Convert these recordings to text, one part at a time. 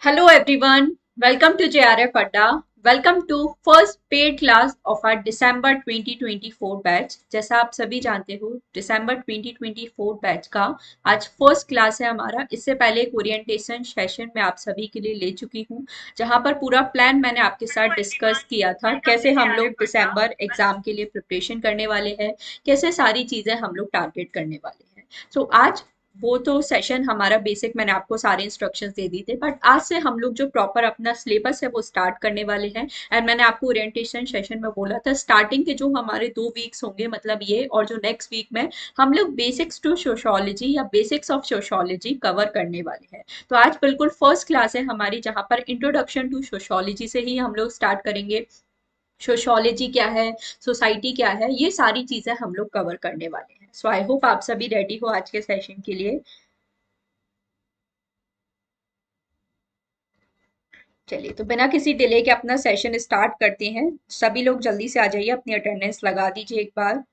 Hello everyone, welcome to JRF Adda. Welcome to first paid class of our December 2024 batch. जैसा आप सभी जानते हो दिसंबर 2024 बैच का आज फर्स्ट क्लास है हमारा। इससे पहले एक ओरिएंटेशन सेशन मैं आप सभी के लिए ले चुकी हूँ, जहाँ पर पूरा प्लान मैंने आपके साथ डिस्कस किया था, कैसे हम लोग दिसंबर एग्जाम के लिए प्रिपरेशन करने वाले हैं, कैसे सारी चीजें हम लोग टारगेट करने वाले हैं। आज वो तो सेशन हमारा बेसिक मैंने आपको सारे इंस्ट्रक्शंस दे दिए थे, बट आज से हम लोग जो प्रॉपर अपना सिलेबस है वो स्टार्ट करने वाले हैं। एंड मैंने आपको ओरिएंटेशन सेशन में बोला था स्टार्टिंग के जो हमारे 2 वीक्स होंगे, मतलब ये और जो नेक्स्ट वीक में हम लोग बेसिक्स टू सोशोलॉजी या बेसिक्स ऑफ सोशोलॉजी कवर करने वाले हैं। तो आज बिल्कुल फर्स्ट क्लास है हमारी, जहाँ पर इंट्रोडक्शन टू सोशोलॉजी से ही हम लोग स्टार्ट करेंगे। सोशोलॉजी क्या है, सोसाइटी क्या है, ये सारी चीजें हम लोग कवर करने वाले हैं। सो आई होप आप सभी रेडी हो आज के सेशन के लिए। चलिए, तो बिना किसी डिले के अपना सेशन स्टार्ट करते हैं। सभी लोग जल्दी से आ जाइए, अपनी अटेंडेंस लगा दीजिए एक बार।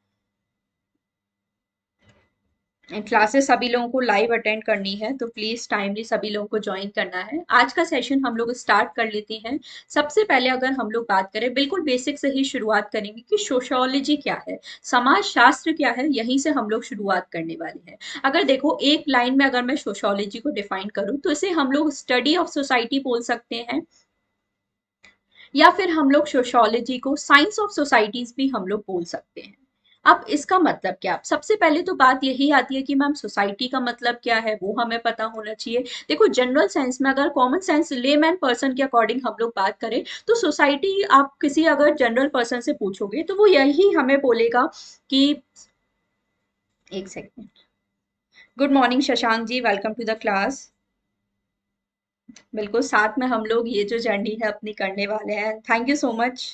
क्लासेस सभी लोगों को लाइव अटेंड करनी है, तो प्लीज टाइमली सभी लोगों को ज्वाइन करना है। आज का सेशन हम लोग स्टार्ट कर लेते हैं। सबसे पहले अगर हम लोग बात करें, बिल्कुल बेसिक से ही शुरुआत करेंगे कि सोशियोलॉजी क्या है, समाज शास्त्र क्या है, यहीं से हम लोग शुरुआत करने वाले हैं। अगर देखो एक लाइन में अगर मैं सोशियोलॉजी को डिफाइन करूं तो इसे हम लोग स्टडी ऑफ सोसाइटी बोल सकते हैं, या फिर हम लोग सोशियोलॉजी को साइंस ऑफ सोसाइटीज भी हम लोग बोल सकते हैं। अब इसका मतलब क्या, सबसे पहले तो बात यही आती है कि मैम सोसाइटी का मतलब क्या है, वो हमें पता होना चाहिए। देखो जनरल साइंस में, अगर कॉमन सेंस लेमैन पर्सन के अकॉर्डिंग हम लोग बात करें, तो सोसाइटी आप किसी अगर जनरल पर्सन से पूछोगे तो वो यही हमें बोलेगा कि, एक second. Good morning Shashank ji, welcome to the class. बिल्कुल साथ में हम लोग ये जो जर्नी है अपनी करने वाले हैं। Thank you so much.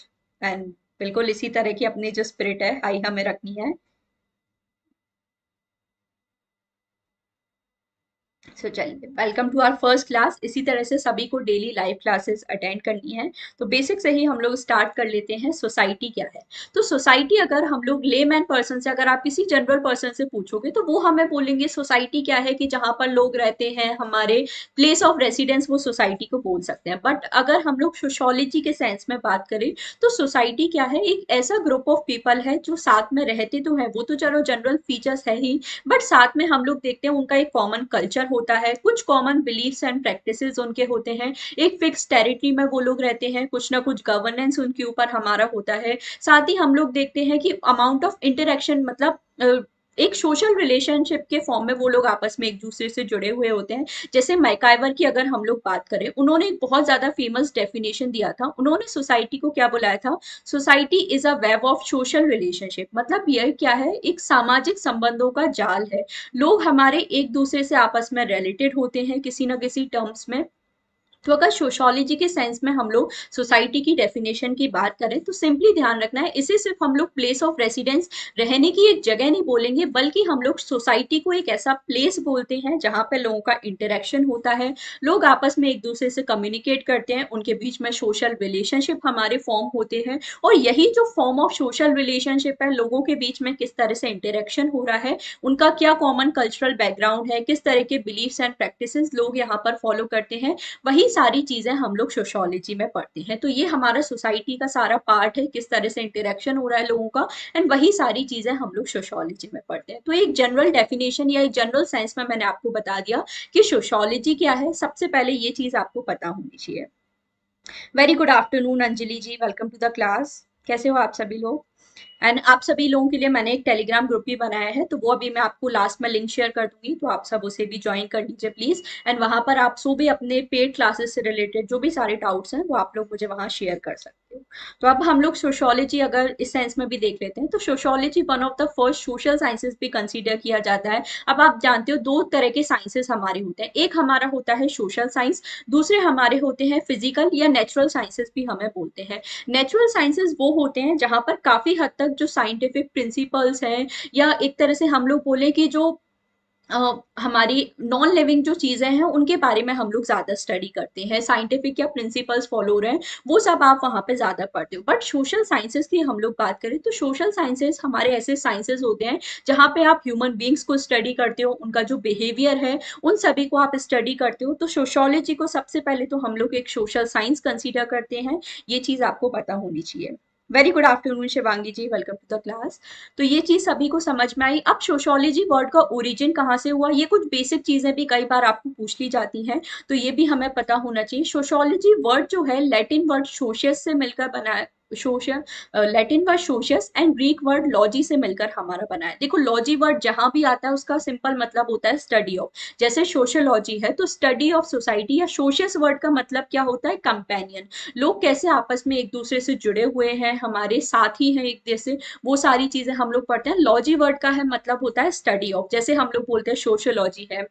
And बिल्कुल इसी तरह की अपनी जो स्पिरिट है हाई हमें रखनी है। सो चलिए, welcome to our first class. इसी तरह से सभी को डेली लाइव क्लासेस अटेंड करनी है। तो बेसिक से ही हम लोग स्टार्ट कर लेते हैं। सोसाइटी क्या है? तो सोसाइटी अगर हम लोग लेमैन पर्सन से, अगर आप किसी जनरल पर्सन से पूछोगे तो वो हमें बोलेंगे सोसाइटी क्या है कि जहाँ पर लोग रहते हैं, हमारे प्लेस ऑफ रेसिडेंस, वो सोसाइटी को बोल सकते हैं। बट अगर हम लोग सोशोलॉजी के सेंस में बात करें तो सोसाइटी क्या है, एक ऐसा ग्रुप ऑफ पीपल है जो साथ में रहते तो है, वो तो चलो जनरल फीचर्स है ही, बट साथ में हम लोग देखते हैं उनका एक कॉमन कल्चर होता है, कुछ कॉमन बिलीफ्स एंड प्रैक्टिसेस उनके होते हैं, एक फिक्स टेरिटरी में वो लोग रहते हैं, कुछ ना कुछ गवर्नेंस उनके ऊपर हमारा होता है। साथ ही हम लोग देखते हैं कि अमाउंट ऑफ इंटरेक्शन, मतलब एक सोशल रिलेशनशिप के फॉर्म में वो लोग आपस में एक दूसरे से जुड़े हुए होते हैं। जैसे मैकाइवर की अगर हम लोग बात करें, उन्होंने एक बहुत ज्यादा फेमस डेफिनेशन दिया था। उन्होंने सोसाइटी को क्या बुलाया था? Society is a web of social relationship. मतलब यह क्या है, एक सामाजिक संबंधों का जाल है। लोग हमारे एक दूसरे से आपस में रिलेटेड होते हैं किसी ना किसी टर्म्स में। तो अगर सोशोलॉजी के सेंस में हम लोग सोसाइटी की डेफिनेशन की बात करें तो सिंपली ध्यान रखना है, इसे सिर्फ हम लोग प्लेस ऑफ रेसिडेंस, रहने की एक जगह नहीं बोलेंगे, बल्कि हम लोग सोसाइटी को एक ऐसा प्लेस बोलते हैं जहां पे लोगों का इंटरेक्शन होता है, लोग आपस में एक दूसरे से कम्युनिकेट करते हैं, उनके बीच में सोशल रिलेशनशिप हमारे फॉर्म होते हैं। और यही जो फॉर्म ऑफ सोशल रिलेशनशिप है, लोगों के बीच में किस तरह से इंटरेक्शन हो रहा है, उनका क्या कॉमन कल्चरल बैकग्राउंड है, किस तरह के बिलीफ्स एंड प्रैक्टिसेस लोग यहाँ पर फॉलो करते हैं, वही सारी चीजें हम लोग सोशोलॉजी में पढ़ते हैं। तो ये हमारा सोसाइटी का सारा पार्ट है, किस तरह से इंटरेक्शन हो रहा है लोगों का, एंड वही सारी चीजें हम लोग सोशोलॉजी में पढ़ते हैं। तो एक जनरल डेफिनेशन या एक जनरल साइंस में मैंने आपको बता दिया कि सोशोलॉजी क्या है। सबसे पहले ये चीज आपको पता होनी चाहिए। Very good afternoon Anjali ji, welcome to the class. कैसे हो आप सभी लोग? एंड आप सभी लोगों के लिए मैंने एक टेलीग्राम ग्रुप भी बनाया है, तो वो अभी मैं आपको लास्ट में लिंक शेयर कर दूंगी, तो आप सब उसे भी ज्वाइन कर लीजिए प्लीज। एंड वहां पर आप सो भी अपने पेड क्लासेस से रिलेटेड जो भी सारे डाउट्स हैं वो आप लोग मुझे वहां शेयर कर सकते हो। तो अब हम लोग सोशोलॉजी अगर इस सेंस में भी देख लेते हैं, तो sociology one of the first social sciences भी कंसीडर किया जाता है। अब आप जानते हो दो तरह के साइंसेस हमारे होते हैं, एक हमारा होता है सोशल साइंस, दूसरे हमारे होते हैं फिजिकल या नेचुरल साइंसेस भी हमें बोलते हैं। नेचुरल साइंसेस वो होते हैं जहां पर काफी हद तक जो साइंटिफिक प्रिंसिपल्स हैं, या एक तरह से हम लोग बोले कि जो हमारी नॉन लिविंग जो चीजें हैं उनके बारे में हम लोग ज्यादा स्टडी करते हैं, साइंटिफिक क्या प्रिंसिपल्स फॉलो हो रहे हैं वो सब आप वहाँ पे ज्यादा पढ़ते हो। बट सोशल साइंसेस की हम लोग बात करें तो सोशल साइंसेस हमारे ऐसे साइंसेस होते हैं जहाँ पे आप ह्यूमन बींग्स को स्टडी करते हो, उनका जो बिहेवियर है उन सभी को आप स्टडी करते हो। तो सोशोलॉजी को सबसे पहले तो हम लोग एक सोशल साइंस कंसीडर करते हैं, ये चीज आपको पता होनी चाहिए। Very good afternoon Shivangi ji, welcome to the class. तो ये चीज सभी को समझ में आई। अब सोशोलॉजी वर्ड का ओरिजिन कहाँ से हुआ, ये कुछ बेसिक चीजें भी कई बार आपको पूछ ली जाती हैं, तो ये भी हमें पता होना चाहिए। सोशोलॉजी वर्ड जो है लैटिन वर्ड सोशियस से मिलकर बना है। Social Latin word socius and Greek word logy से मिलकर हमारा बना है। देखो लॉजी वर्ड जहां भी आता है उसका सिंपल मतलब होता है स्टडी ऑफ। जैसे सोशियोलॉजी है तो स्टडी ऑफ सोसाइटी, या सोशियस वर्ड का मतलब क्या होता है, कंपेनियन। लोग कैसे आपस में एक दूसरे से जुड़े हुए हैं, हमारे साथी हैं एक जैसे, वो सारी चीजें हम लोग पढ़ते हैं। लॉजी वर्ड का है मतलब होता है स्टडी ऑफ। जैसे हम लोग बोलते हैं सोशियोलॉजी है,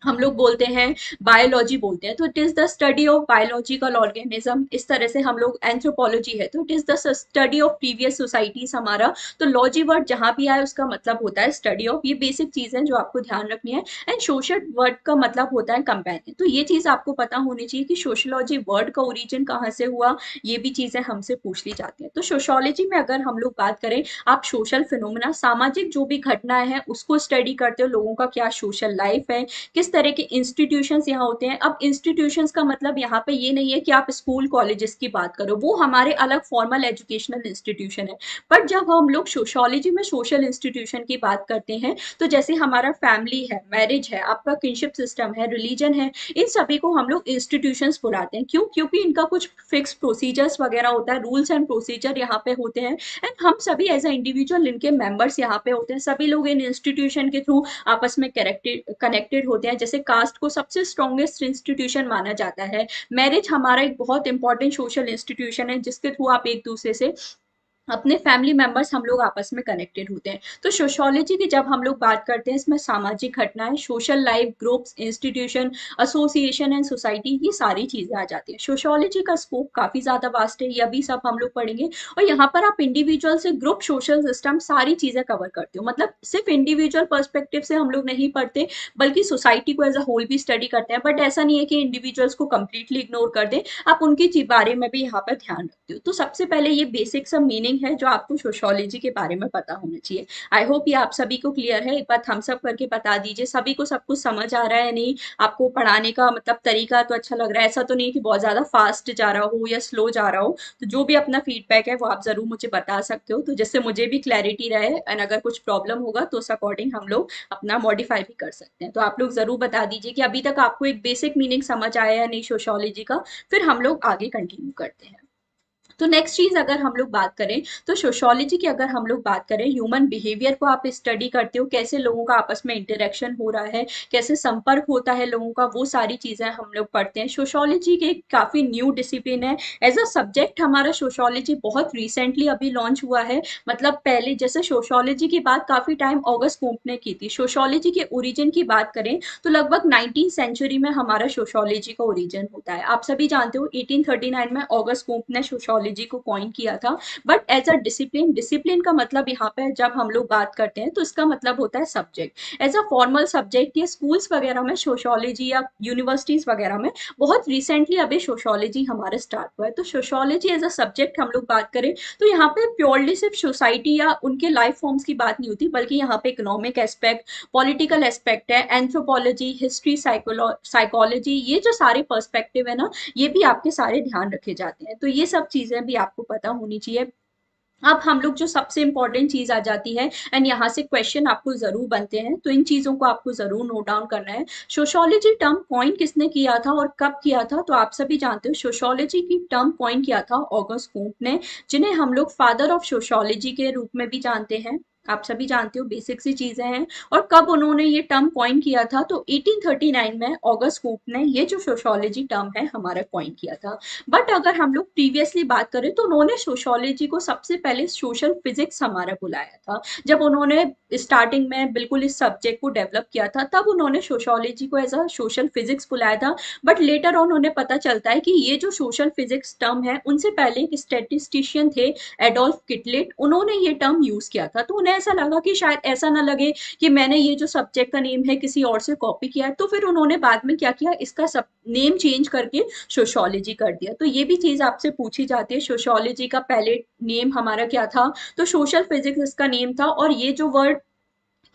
हम लोग बोलते हैं बायोलॉजी बोलते हैं तो it is the study of biological organism. इस तरह से हम लोग एंथ्रोपोलॉजी है तो it is the study of previous societies हमारा। तो लॉजी वर्ड जहां भी आए उसका मतलब होता है स्टडी ऑफ। ये बेसिक चीज है जो आपको ध्यान रखनी है। एंड सोशल वर्ड का मतलब होता है कंपेनियन। तो ये चीज आपको पता होनी चाहिए कि सोशोलॉजी वर्ड का ओरिजिन कहाँ से हुआ, ये भी चीजें हमसे पूछ ली जाती है। तो सोशोलॉजी में अगर हम लोग बात करें, आप सोशल फिनोमिना, सामाजिक जो भी घटनाएं हैं उसको स्टडी करते हो, लोगों का क्या सोशल लाइफ है, किस तरह के इंस्टीट्यूशंस यहाँ होते हैं। अब इंस्टीट्यूशंस का मतलब यहाँ पे ये नहीं है कि आप स्कूल कॉलेजेस की बात करो, वो हमारे अलग फॉर्मल एजुकेशनल इंस्टीट्यूशन है। बट जब हम लोग सोशोलॉजी में सोशल इंस्टीट्यूशन की बात करते हैं तो जैसे हमारा फैमिली है, मैरिज है, आपका किनशिप सिस्टम है, रिलीजन है, इन सभी को हम लोग इंस्टीट्यूशंस बुलाते हैं। क्यों? क्योंकि इनका कुछ फिक्स प्रोसीजर्स वगैरह होता है, रूल्स एंड प्रोसीजर यहाँ पे होते हैं। एंड हम सभी एज अ इंडिविजुअल इनके मेंबर्स यहाँ पे होते हैं। सभी लोग इन इंस्टीट्यूशन के थ्रू आपस में कनेक्टेड होते हैं। जैसे कास्ट को सबसे स्ट्रॉन्गेस्ट इंस्टीट्यूशन माना जाता है, मैरिज हमारा एक बहुत इंपॉर्टेंट सोशल इंस्टीट्यूशन है जिसके थ्रू आप एक दूसरे से, अपने फैमिली मेंबर्स हम लोग आपस में कनेक्टेड होते हैं। तो सोशोलॉजी की जब हम लोग बात करते हैं इसमें सामाजिक घटनाएं, social life, groups, institution, association and society, ये सारी चीजें आ जाती हैं। सोशोलॉजी का स्कोप काफी ज्यादा वास्ट है, ये अभी सब हम लोग पढ़ेंगे। और यहाँ पर आप इंडिविजुअल से ग्रुप, सोशल सिस्टम, सारी चीजें कवर करते हो। मतलब सिर्फ इंडिविजुअल पर्सपेक्टिव से हम लोग नहीं पढ़ते बल्कि सोसाइटी को एज अ होल भी स्टडी करते हैं। बट ऐसा नहीं है कि इंडिविजुअल्स को कंप्लीटली इग्नोर कर दें, आप उनके बारे में भी यहाँ पर ध्यान रखते हो। तो सबसे पहले ये बेसिक सा मीनिंग है जो आपको सोशोलॉजी के बारे में पता होना चाहिए। आई होप ये आप सभी को क्लियर है। एक बार थम्स अप करके बता दीजिए सभी को सब कुछ समझ आ रहा है नहीं, आपको पढ़ाने का मतलब तरीका तो अच्छा लग रहा है, ऐसा तो नहीं कि बहुत ज्यादा फास्ट जा रहा हो या स्लो जा रहा हो। तो जो भी अपना फीडबैक है वो आप जरूर मुझे बता सकते हो, तो जिससे मुझे भी क्लैरिटी रहे एंड अगर कुछ प्रॉब्लम होगा तो उस अकॉर्डिंग हम लोग अपना मॉडिफाई भी कर सकते हैं। तो आप लोग जरूर बता दीजिए कि अभी तक आपको एक बेसिक मीनिंग समझ आया या नहीं सोशोलॉजी का, फिर हम लोग आगे कंटिन्यू करते हैं। तो नेक्स्ट चीज अगर हम लोग बात करें तो सोशोलॉजी की अगर हम लोग बात करें, ह्यूमन बिहेवियर को आप स्टडी करते हो, कैसे लोगों का आपस में इंटरेक्शन हो रहा है, कैसे संपर्क होता है लोगों का, वो सारी चीजें हम लोग पढ़ते हैं। सोशोलॉजी के काफी न्यू डिसिप्लिन है। एज अ सब्जेक्ट हमारा सोशोलॉजी बहुत रिसेंटली अभी लॉन्च हुआ है। मतलब पहले जैसे सोशोलॉजी की बात काफी टाइम ऑगस्ट कुम्प ने की थी। सोशोलॉजी के ओरिजिन की बात करें तो लगभग 19th सेंचुरी में हमारा सोशोलॉजी का ओरिजिन होता है। आप सभी जानते हो 1839 में ऑगस्ट कुम्प ने सोशोलॉजी को कॉइन किया था। But as a discipline, discipline का मतलब यहाँ पे जब हम लोग बात करते हैं तो इसका मतलब होता है subject. As a formal subject ये स्कूल्स वगैरह में सोशोलॉजी या यूनिवर्सिटीज वगैरह में बहुत रिसेंटली अभी सोशोलॉजी हमारे स्टार्ट हुआ है। तो सोशोलॉजी एज अ सब्जेक्ट हम लोग बात करें तो यहाँ पे प्योरली सिर्फ सोसाइटी या उनके लाइफ फॉर्म्स की बात नहीं होती, बल्कि यहाँ पे इकोनॉमिक एस्पेक्ट, पॉलिटिकल एस्पेक्ट है, एंथ्रोपोलॉजी, हिस्ट्री, साइकोलॉजी, ये जो सारे पर्सपेक्टिव है ना, ये भी आपके सारे ध्यान रखे जाते हैं। तो ये सब चीजें भी आपको पता होनी चाहिए। अब हम लोग जो सबसे इंपॉर्टेंट चीज आ जाती है एंड यहाँ से क्वेश्चन आपको जरूर बनते हैं, तो इन चीजों को आपको जरूर नोट डाउन करना है। सोशोलॉजी टर्म कॉइन किसने किया था और कब किया था? तो आप सभी जानते हो सोशोलॉजी की टर्म कॉइन किया था ऑगस्ट कुम्प ने, जिन्हें हम लोग फादर ऑफ सोशोलॉजी के रूप में भी जानते हैं। आप सभी जानते हो, बेसिक सी चीजें हैं। और कब उन्होंने ये टर्म कॉइन किया था? तो 1839 में ऑगस्ट कुम्प ने ये जो सोशोलॉजी टर्म है हमारा कॉइन किया था। बट अगर हम लोग प्रीवियसली बात करें तो उन्होंने सोशोलॉजी को सबसे पहले सोशल फिजिक्स हमारा बुलाया था। जब उन्होंने स्टार्टिंग में बिल्कुल इस सब्जेक्ट को डेवलप किया था तब उन्होंने सोशोलॉजी को एज अ सोशल फिजिक्स बुलाया था। बट लेटर ऑन उन्हें पता चलता है कि ये जो सोशल फिजिक्स टर्म है, उनसे पहले एक स्टेटिस्टिशियन थे एडोल्फ किटलेट, उन्होंने ये टर्म यूज किया था। तो उन्हें ऐसा लगा कि शायद ऐसा ना लगे कि मैंने ये जो सब्जेक्ट का नेम है किसी और से कॉपी किया है, तो फिर उन्होंने बाद में क्या किया, इसका सब नेम चेंज करके सोशियोलॉजी कर दिया। तो ये भी चीज आपसे पूछी जाती है, सोशियोलॉजी का पहले नेम हमारा क्या था, तो सोशल फिजिक्स इसका नेम था। और ये जो वर्ड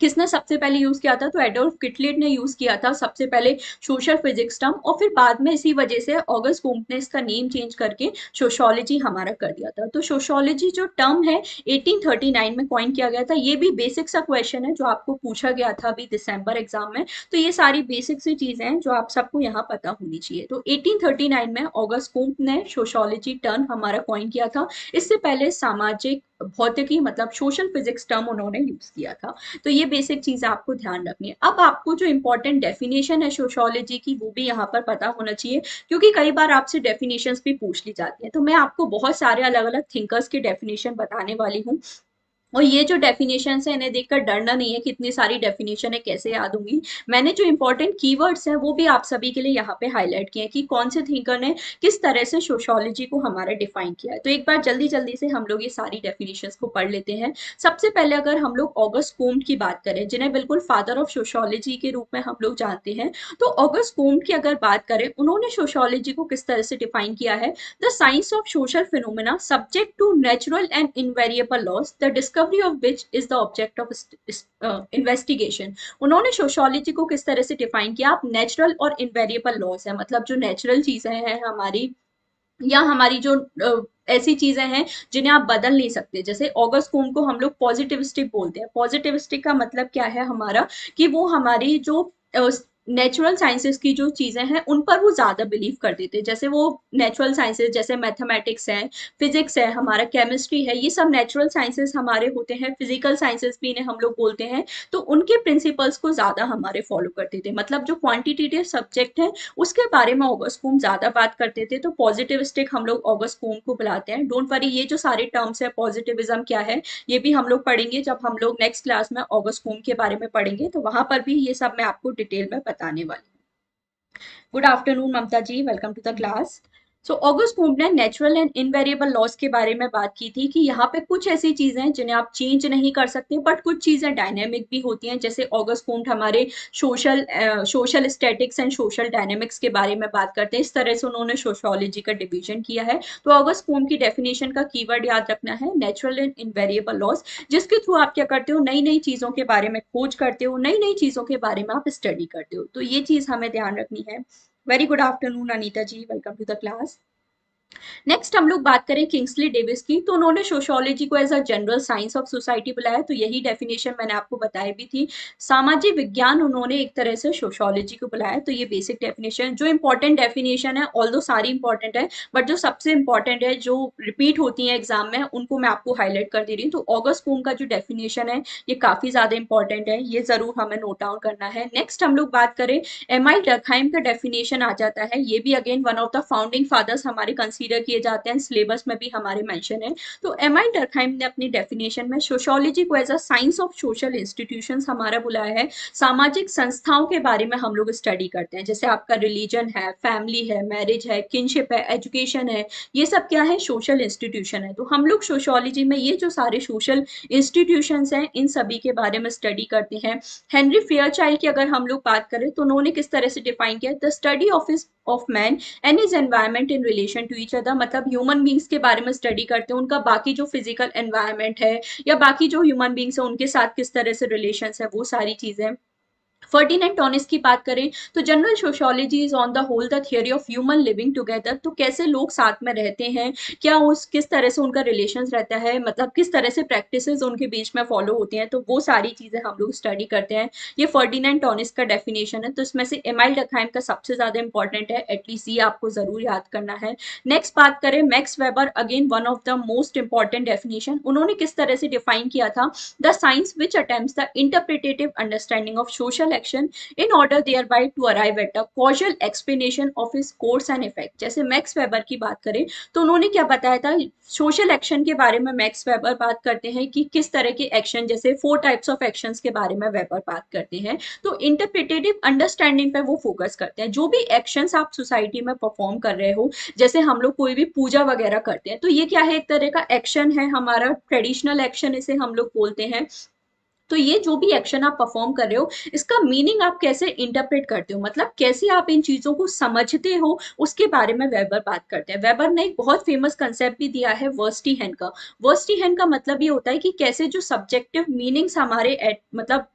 किसने सबसे पहले यूज किया था, तो एडोल्फ किटलेट ने यूज किया था सबसे पहले सोशल फिजिक्स टर्म, और फिर बाद में इसी वजह से ऑगस्ट कुम्प ने इसका नेम चेंज करके सोशियोलॉजी हमारा कर दिया था। तो सोशियोलॉजी जो टर्म है 1839 में कॉइन किया गया था। ये भी बेसिक सा क्वेश्चन है जो आपको पूछा गया था अभी दिसंबर एग्जाम में। तो ये सारी बेसिक सी चीजें हैं जो आप सबको यहाँ पता होनी चाहिए। तो 1839 में ऑगस्ट कुम्प ने सोशियोलॉजी टर्म हमारा कॉइन किया था। इससे पहले सामाजिक भौतिकी मतलब सोशल फिजिक्स टर्म उन्होंने यूज किया था। तो ये बेसिक चीज आपको ध्यान रखनी है। अब आपको जो इंपॉर्टेंट डेफिनेशन है सोशियोलॉजी की वो भी यहाँ पर पता होना चाहिए, क्योंकि कई बार आपसे डेफिनेशंस भी पूछ ली जाती है। तो मैं आपको बहुत सारे अलग अलग थिंकर्स के डेफिनेशन बताने वाली हूँ। और ये जो डेफिनेशन है इन्हें देखकर डरना नहीं है कि इतनी सारी डेफिनेशन है कैसे याद होंगी। मैंने जो इंपॉर्टेंट कीवर्ड्स हैं वो भी आप सभी के लिए यहाँ पे हाईलाइट किए हैं कि कौन से थिंकर ने किस तरह से सोशियोलॉजी को हमारा डिफाइन किया है। तो एक बार जल्दी जल्दी से हम लोग ये सारी डेफिनेशंस को पढ़ लेते हैं। सबसे पहले अगर हम लोग ऑगस्ट कोम्ट की बात करें, जिन्हें बिल्कुल फादर ऑफ सोशियोलॉजी के रूप में हम लोग जानते हैं, तो ऑगस्ट कोम्ट की अगर बात करें, उन्होंने सोशियोलॉजी को किस तरह से डिफाइन किया है, the science of social phenomena subject to natural and invariable laws, the discovery of which is the object of investigation. उन्होंने सोशियोलॉजी को किस तरह से डिफाइन किया, आप नेचुरल और इनवेरिएबल लॉज है, मतलब जो नेचुरल चीजें हैं हमारी, या हमारी जो ऐसी चीजें हैं जिन्हें आप बदल नहीं सकते। जैसे ऑगस्ट कोम को हम लोग पॉजिटिविस्टिक बोलते हैं। पॉजिटिविस्टिक का मतलब क्या है हमारा, कि वो हमारी जो नेचुरल साइंसेस की जो चीजें हैं उन पर वो ज्यादा बिलीव करते थे। जैसे वो नेचुरल साइंसेस जैसे मैथमेटिक्स है, फिजिक्स है, हमारा केमिस्ट्री है, ये सब नेचुरल साइंसेस हमारे होते हैं। फिजिकल साइंसेस भी इन्हें हम लोग बोलते हैं। तो उनके प्रिंसिपल्स को ज्यादा हमारे फॉलो करते थे। मतलब जो क्वांटिटेटिव सब्जेक्ट है उसके बारे में ऑगस्ट कोम ज्यादा बात करते थे। तो पॉजिटिविस्टिक हम लोग ऑगस्ट कोम को बुलाते हैं। डोंट वरी, ये जो सारे टर्म्स है पॉजिटिविज्म क्या है ये भी हम लोग पढ़ेंगे जब हम लोग नेक्स्ट क्लास में ऑगस्ट कोम के बारे में पढ़ेंगे। तो वहां पर भी ये सब मैं आपको डिटेल में बताने वाली हूँ। Good afternoon Mamata ji, welcome to the class. So August Comte ने नेचुरल एंड इनवेरिएबल लॉस के बारे में बात की थी कि यहाँ पे कुछ ऐसी चीजें हैं जिन्हें आप चेंज नहीं कर सकते, बट कुछ चीजें डायनेमिक भी होती हैं। जैसे ऑगस्ट कूम्ब हमारे social statics and social dynamics के बारे में बात करते हैं। इस तरह से उन्होंने सोशियोलॉजी का डिवीजन किया है। तो ऑगस्ट कूम्ब की डेफिनेशन का कीवर्ड याद रखना है नेचुरल एंड इनवेरिएबल लॉस, जिसके थ्रू आप क्या करते हो, नई नई चीजों के बारे में खोज करते हो, नई नई चीजों के बारे में आप स्टडी करते हो। तो ये चीज हमें ध्यान रखनी है। Very good afternoon Anita ji, welcome to the class. Next हम लोग बात करें किंग्सली डेविस की, तो उन्होंने सोशियोलॉजी को as a general science of society बुलाया। तो यही डेफिनेशन मैंने आपको बताई भी थी। सामाजिक विज्ञान उन्होंने एक तरह से सोशियोलॉजी को बुलाया। तो ये बेसिक डेफिनेशन, जो इंपॉर्टेंट डेफिनेशन है, ऑल्दो सारी इंपॉर्टेंट है, बट जो सबसे इंपॉर्टेंट है जो रिपीट होती है एग्जाम में उनको मैं आपको हाईलाइट कर दे रही हूँ। तो ऑगस्ट कोम का जो डेफिनेशन है ये काफी ज्यादा इंपॉर्टेंट है, ये जरूर हमें नोट डाउन करना है। नेक्स्ट हम लोग बात करें, एम आई डर्कहाइम का डेफिनेशन आ जाता है। ये भी again one of the founding fathers हमारे कंसीडर किए जाते हैं, सिलेबस में भी हमारे मेंशन है। तो एम आई डर्कहाइम ने अपनी डेफिनेशन में सोशियोलॉजी को as a science of social institutions हमारा बुलाया है। सामाजिक संस्थाओं के बारे में हम लोग स्टडी करते हैं, जैसे आपका रिलीजन है, फैमिली है, मैरिज है, किनशिप है, एजुकेशन है, ये सब क्या है, सोशल इंस्टीट्यूशन है। तो हम लोग सोशियोलॉजी में ये जो सारे सोशल इंस्टीट्यूशंस हैं इन सभी के बारे में स्टडी करते हैं। हेनरी फेयरचाइल्ड की अगर हम लोग बात करें तो उन्होंने किस तरह से डिफाइन किया, the study of man and is environment in relation to each other. मतलब ह्यूमन बींग्स के बारे में स्टडी करते हैं, उनका बाकी जो फिजिकल एनवायरमेंट है या बाकी जो ह्यूमन बींग्स है उनके साथ किस तरह से रिलेशन है, वो सारी चीजें। फर्डिनेंड टॉनिस की बात करें तो general sociology is on the whole the theory of human living together. तो कैसे लोग साथ में रहते हैं, क्या उस किस तरह से उनका रिलेशन रहता है, मतलब किस तरह से प्रैक्टिसेस उनके बीच में फॉलो होती हैं, तो वो सारी चीजें हम लोग स्टडी करते हैं। ये फर्डिनेंड टॉनिस का डेफिनेशन है। तो इसमें से एमाइल डर्कहाइम का सबसे ज्यादा इंपॉर्टेंट है, एटलीस्ट ये आपको जरूर याद करना है। नेक्स्ट बात करें max weber, again one of the most important definition. उन्होंने किस तरह से डिफाइन किया था, the science which attempts the interpretative understanding of social action in order thereby to arrive at a causal explanation of his course and effect। जैसे max weber की बात करें तो उन्होंने क्या बताया था, सोशल एक्शन के बारे में मैक्स वेबर बात करते हैं कि किस तरह के एक्शन, जैसे 4 टाइप्स ऑफ एक्शंस के बारे में वेबर बात करते हैं। तो इंटरप्रिटेटिव अंडरस्टैंडिंग पे वो फोकस करते हैं। जो भी एक्शंस आप सोसाइटी में परफॉर्म कर रहे हो, जैसे हम लोग कोई भी पूजा वगैरह करते हैं तो ये क्या है, एक तरह का एक्शन है, हमारा ट्रेडिशनल एक्शन इसे हम लोग बोलते हैं। तो ये जो भी एक्शन आप परफॉर्म कर रहे हो, इसका मीनिंग आप कैसे इंटरप्रेट करते हो, मतलब कैसे आप इन चीजों को समझते हो, उसके बारे में वेबर बात करते हैं। वेबर ने एक बहुत फेमस कंसेप्ट भी दिया है वर्स्टीहेन का। वर्स्टीहेन का मतलब ये होता है कि कैसे जो सब्जेक्टिव मीनिंग्स हमारे मतलब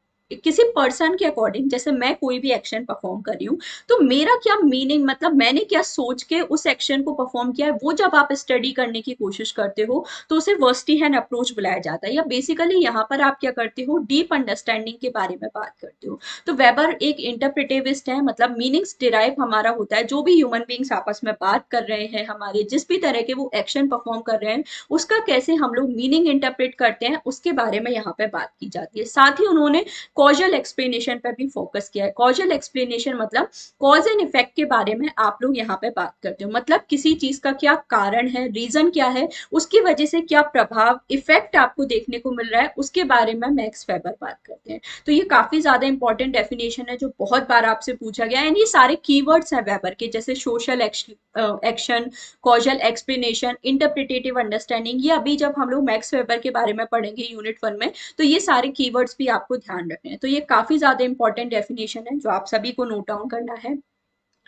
किसी पर्सन के अकॉर्डिंग, जैसे मैं कोई भी एक्शन परफॉर्म कर रही हूँ तो मेरा क्या मीनिंग, मतलब मैंने क्या सोच के उस एक्शन को परफॉर्म किया है, वो जब आप स्टडी करने की कोशिश करते हो तो उसे वर्स्टीहेन अप्रोच बुलाया जाता है। या बेसिकली यहाँ पर आप क्या करते हो, डीप अंडरस्टैंडिंग के बारे में बात करते हो। तो वेबर एक इंटरप्रिटेविस्ट है, मतलब मीनिंग्स डिराइव हमारा होता है, जो भी ह्यूमन बींग्स आपस में बात कर रहे हैं, हमारे जिस भी तरह के वो एक्शन परफॉर्म कर रहे हैं, उसका कैसे हम लोग मीनिंग इंटरप्रेट करते हैं, उसके बारे में यहाँ पे बात की जाती है। साथ ही उन्होंने कॉजल एक्सप्लेनेशन पर भी फोकस किया है। कॉजल एक्सप्लेनेशन मतलब कॉज एंड इफेक्ट के बारे में आप लोग यहाँ पे बात करते हो, मतलब किसी चीज का क्या कारण है, रीजन क्या है, उसकी वजह से क्या प्रभाव, इफेक्ट आपको देखने को मिल रहा है, उसके बारे में मैक्स वेबर बात करते हैं। तो ये काफी ज्यादा इंपॉर्टेंट डेफिनेशन है जो बहुत बार आपसे पूछा गया है। एंड ये सारे कीवर्ड्स हैं वेबर के, जैसे social action, causal explanation, interpretative understanding. ये अभी जब हम लोग मैक्स वेबर के बारे में पढ़ेंगे यूनिट 1 में, तो ये सारे कीवर्ड्स भी आपको ध्यान रखने हैं। तो ये काफी ज्यादा इंपॉर्टेंट डेफिनेशन है जो आप सभी को नोट डाउन करना है।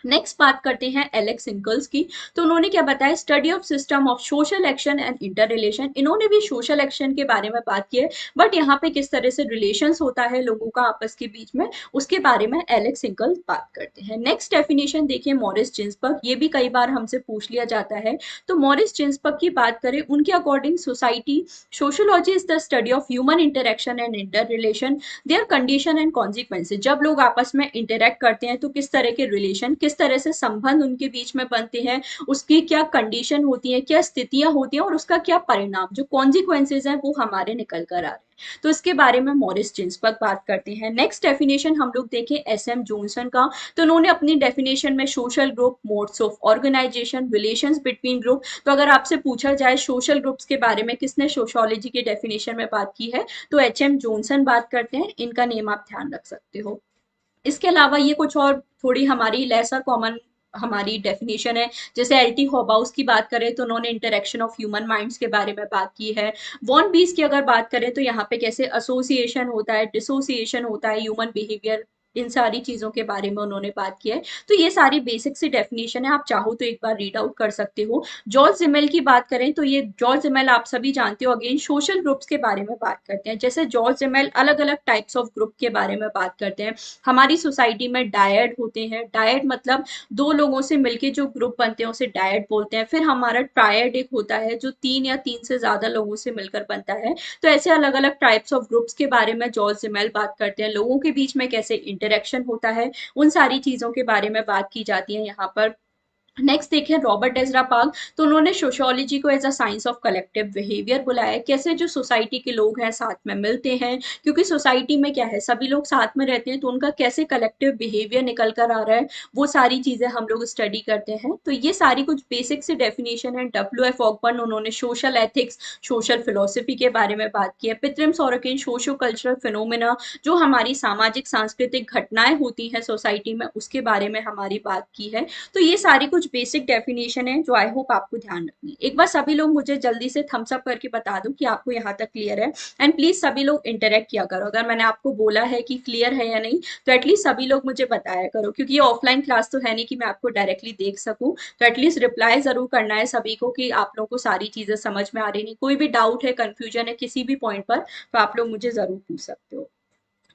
नेक्स्ट बात करते हैं एलेक्स सिंकल्स की। तो उन्होंने क्या बताया, study of system of social action and inter relation. इन्होंने भी सोशल एक्शन के बारे में बात की है, बट यहाँ पे किस तरह से रिलेशंस होता है लोगों का आपस के बीच में, उसके बारे में एलेक्स सिंकल्स बात करते हैं। नेक्स्ट डेफिनेशन देखिए मॉरिस जिन्सबर्ग। ये भी कई बार हमसे पूछ लिया जाता है। तो मॉरिस जिन्सबर्ग की बात करें, उनके according society sociology is the study of human interaction and inter relation, there condition and consequences. जब लोग आपस में इंटरेक्ट करते हैं तो किस तरह के रिलेशन, किस तरह से संबंध उनके बीच में बनते हैं, उसकी क्या कंडीशन होती है, क्या स्थितियां होती हैं, और उसका क्या परिणाम, जो कॉन्सिक्वेंसेज हैं वो हमारे निकल कर आ रहे हैं। तो इसके बारे में मॉरिस जिन्सबर्ग बात करते हैं। नेक्स्ट डेफिनेशन हम लोग देखें एसएम जॉनसन का। तो उन्होंने अपनी डेफिनेशन में social group, modes of organisation, relations between group. तो अगर आपसे पूछा जाए सोशल ग्रुप्स के बारे में किसने सोशियोलॉजी के डेफिनेशन में बात की है, तो एचएम जॉनसन बात करते हैं। इनका नेम आप ध्यान रख सकते हो। इसके अलावा ये कुछ और थोड़ी हमारी लेसर कॉमन हमारी डेफिनेशन है। जैसे एल्टी हॉबाउस की बात करें तो उन्होंने इंटरेक्शन ऑफ ह्यूमन माइंड्स के बारे में बात की है। वॉन बीस की अगर बात करें तो यहाँ पे कैसे एसोसिएशन होता है, डिसोसिएशन होता है, ह्यूमन बिहेवियर, इन सारी चीजों के बारे में उन्होंने बात की है। तो ये सारी बेसिक सी डेफिनेशन है, आप चाहो तो एक बार रीड आउट कर सकते हो। जॉर्ज जिमेल की बात करें तो ये जॉर्ज जिमेल आप सभी जानते हो, अगेन सोशल ग्रुप्स के बारे में बात करते हैं। जैसे जॉर्ज जिमेल अलग अलग टाइप्स ऑफ ग्रुप के बारे में बात करते हैं। हमारी सोसाइटी में डायड होते हैं, डायड मतलब दो लोगों से मिलके जो ग्रुप बनते हैं उसे डायड बोलते हैं। फिर हमारा ट्रायड एक होता है जो 3 या 3 से ज्यादा लोगों से मिलकर बनता है। तो ऐसे अलग अलग टाइप्स ऑफ ग्रुप्स के बारे में जॉर्ज जिमेल बात करते हैं। लोगों के बीच में कैसे इंटरेक्शन होता है, उन सारी चीजों के बारे में बात की जाती है यहाँ पर। नेक्स्ट देखिए रॉबर्ट एजरा पार्क। तो उन्होंने सोशियोलॉजी को as a science of collective behaviour बुलाया। कैसे जो सोसाइटी के लोग हैं साथ में मिलते हैं, क्योंकि सोसाइटी में क्या है, सभी लोग साथ में रहते हैं, तो उनका कैसे कलेक्टिव बिहेवियर निकल कर आ रहा है, वो सारी चीजें हम लोग स्टडी करते हैं। तो ये सारी कुछ बेसिक से डेफिनेशन है। डब्ल्यू एफ ऑकबर्न, उन्होंने सोशल एथिक्स, सोशल फिलोसफी के बारे में बात की है। पित्रम सोरोकिन, सोशो कल्चरल फिनोमिना, जो हमारी सामाजिक सांस्कृतिक घटनाएं होती हैं सोसाइटी में, उसके बारे में हमारी बात की है। तो ये सारी कुछ बेसिक डेफिनेशन है जो आई होप आपको ध्यान रखनी है। एक बार सभी लोग मुझे जल्दी से थम्स अप करके बता दो कि आपको यहाँ तक क्लियर है। एंड प्लीज सभी लोग इंटरेक्ट किया करो, अगर मैंने आपको बोला है कि क्लियर है या नहीं तो एटलीस्ट सभी लोग मुझे बताया करो, क्योंकि ये ऑफलाइन क्लास तो है नहीं कि मैं आपको डायरेक्टली देख सकूं। तो एटलीस्ट रिप्लाई जरूर करना है सभी को कि आप लोग को सारी चीजें समझ में आ रही नहीं, कोई भी डाउट है, कंफ्यूजन है किसी भी पॉइंट पर, तो आप लोग मुझे जरूर पूछ सकते हो।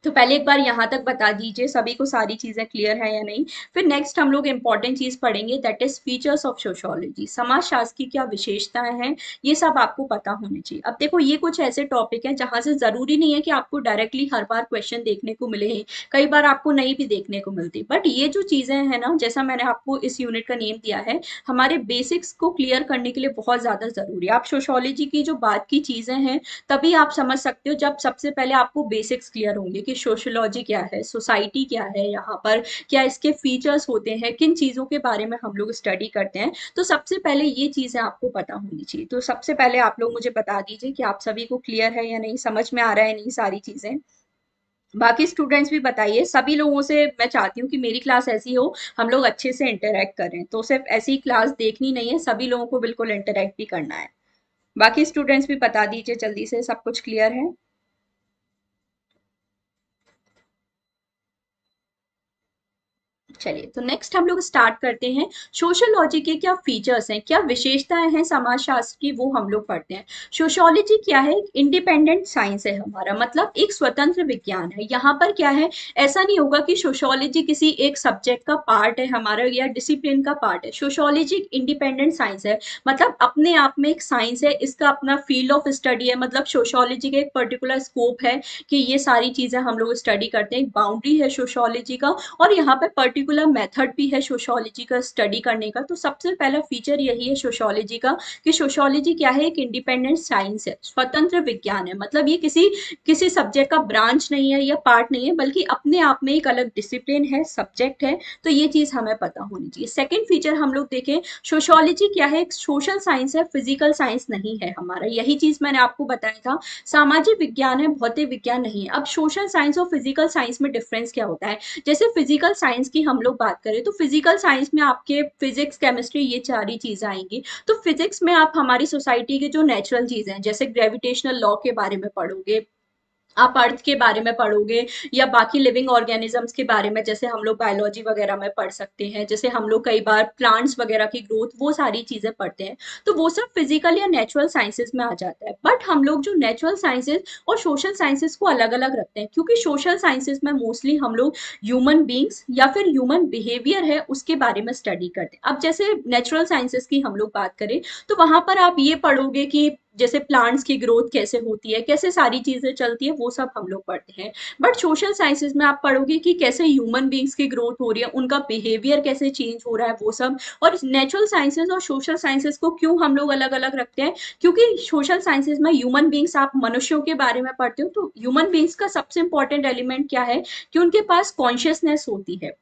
तो पहले एक बार यहाँ तक बता दीजिए सभी को सारी चीजें क्लियर है या नहीं। फिर नेक्स्ट हम लोग इंपॉर्टेंट चीज पढ़ेंगे, that is features of sociology. समाजशास्त्र की क्या विशेषताएं हैं, ये सब आपको पता होनी चाहिए। अब देखो ये कुछ ऐसे टॉपिक हैं जहां से जरूरी नहीं है कि आपको डायरेक्टली हर बार क्वेश्चन देखने को मिले हैं, कई बार आपको नहीं भी देखने को मिलती, बट ये जो चीजें हैं ना, जैसा मैंने आपको इस यूनिट का नेम दिया है, हमारे बेसिक्स को क्लियर करने के लिए बहुत ज्यादा जरूरी है। आप सोशियोलॉजी की जो बात की चीजें हैं तभी आप समझ सकते हो, जब सबसे पहले आपको बेसिक्स क्लियर होंगे कि सोशोलॉजी क्या है, सोसाइटी क्या है, यहाँ पर क्या इसके फीचर्स होते हैं, किन चीज़ों के बारे में हम लोग स्टडी करते हैं। तो सबसे पहले ये चीज़ें आपको पता होनी चाहिए। तो सबसे पहले आप लोग मुझे बता दीजिए कि आप सभी को क्लियर है या नहीं, समझ में आ रहा है नहीं सारी चीज़ें। बाकी स्टूडेंट्स भी बताइए, सभी लोगों से मैं चाहती हूँ कि मेरी क्लास ऐसी हो, हम लोग अच्छे से इंटरेक्ट करें। तो सिर्फ ऐसी क्लास देखनी नहीं है, सभी लोगों को बिल्कुल इंटरेक्ट भी करना है। बाकी स्टूडेंट्स भी बता दीजिए जल्दी से, सब कुछ क्लियर है। चलिए, तो नेक्स्ट हम लोग स्टार्ट करते हैं। सोशियोलॉजी के क्या फीचर्स हैं, क्या विशेषताएं हैं समाजशास्त्र की, वो हम लोग पढ़ते हैं। सोशियोलॉजी क्या है? इंडिपेंडेंट साइंस है हमारा, मतलब एक स्वतंत्र विज्ञान है। यहाँ पर क्या है, ऐसा नहीं होगा कि सोशियोलॉजी किसी एक सब्जेक्ट का पार्ट है हमारा या डिसिप्लिन का पार्ट है। सोशियोलॉजी इंडिपेंडेंट साइंस है, मतलब अपने आप में एक साइंस है, इसका अपना फील्ड ऑफ स्टडी है। मतलब सोशियोलॉजी का एक पर्टिकुलर स्कोप है कि ये सारी चीजें हम लोग स्टडी करते हैं, एक बाउंड्री है सोशियोलॉजी का। और यहाँ पे पर्टिकुलर मेथड भी है सोशियोलॉजी का स्टडी करने का। तो सबसे पहला फीचर यही है सोशियोलॉजी का, कि सोशियोलॉजी क्या है, एक इंडिपेंडेंट साइंस है, स्वतंत्र विज्ञान है। मतलब ये किसी किसी सब्जेक्ट का ब्रांच नहीं है या पार्ट नहीं है, बल्कि अपने आप में एक अलग डिसिप्लिन है, सब्जेक्ट है। तो ये चीज हमें पता होनी चाहिए। सेकेंड फीचर हम लोग देखें, सोशियोलॉजी क्या है, एक सोशल साइंस है, फिजिकल साइंस नहीं है हमारा। यही चीज मैंने आपको बताया था, सामाजिक विज्ञान है, भौतिक विज्ञान नहीं है। अब सोशल साइंस और फिजिकल साइंस में डिफरेंस क्या होता है? जैसे फिजिकल साइंस की हम लोग बात करें तो फिजिकल साइंस में आपके फिजिक्स, केमिस्ट्री, ये सारी चीजें आएंगी। तो फिजिक्स में आप हमारी सोसाइटी के जो नेचुरल चीजें हैं, जैसे ग्रेविटेशनल लॉ के बारे में पढ़ोगे, आप अर्थ के बारे में पढ़ोगे, या बाकी लिविंग ऑर्गेनिजम्स के बारे में, जैसे हम लोग बायोलॉजी वगैरह में पढ़ सकते हैं, जैसे हम लोग कई बार प्लांट्स वगैरह की ग्रोथ, वो सारी चीजें पढ़ते हैं। तो वो सब फिजिकल या नेचुरल साइंसेज में आ जाता है। बट हम लोग जो नेचुरल साइंसेज और सोशल साइंसेज को अलग अलग रखते हैं, क्योंकि सोशल साइंसेज में मोस्टली हम लोग ह्यूमन बींग्स या फिर ह्यूमन बिहेवियर है उसके बारे में स्टडी करते हैं। अब जैसे नेचुरल साइंसेज की हम लोग बात करें तो वहां पर आप ये पढ़ोगे कि जैसे प्लांट्स की ग्रोथ कैसे होती है, कैसे सारी चीजें चलती है, वो सब हम लोग पढ़ते हैं। बट सोशल साइंसेज में आप पढ़ोगे कि कैसे ह्यूमन बींग्स की ग्रोथ हो रही है, उनका बिहेवियर कैसे चेंज हो रहा है, वो सब। और नेचुरल साइंसेज और सोशल साइंसेज को क्यों हम लोग अलग अलग रखते हैं? क्योंकि सोशल साइंसेज में ह्यूमन बींग्स, आप मनुष्यों के बारे में पढ़ते हो, तो ह्यूमन बींग्स का सबसे इंपॉर्टेंट एलिमेंट क्या है कि उनके पास कॉन्शियसनेस होती है।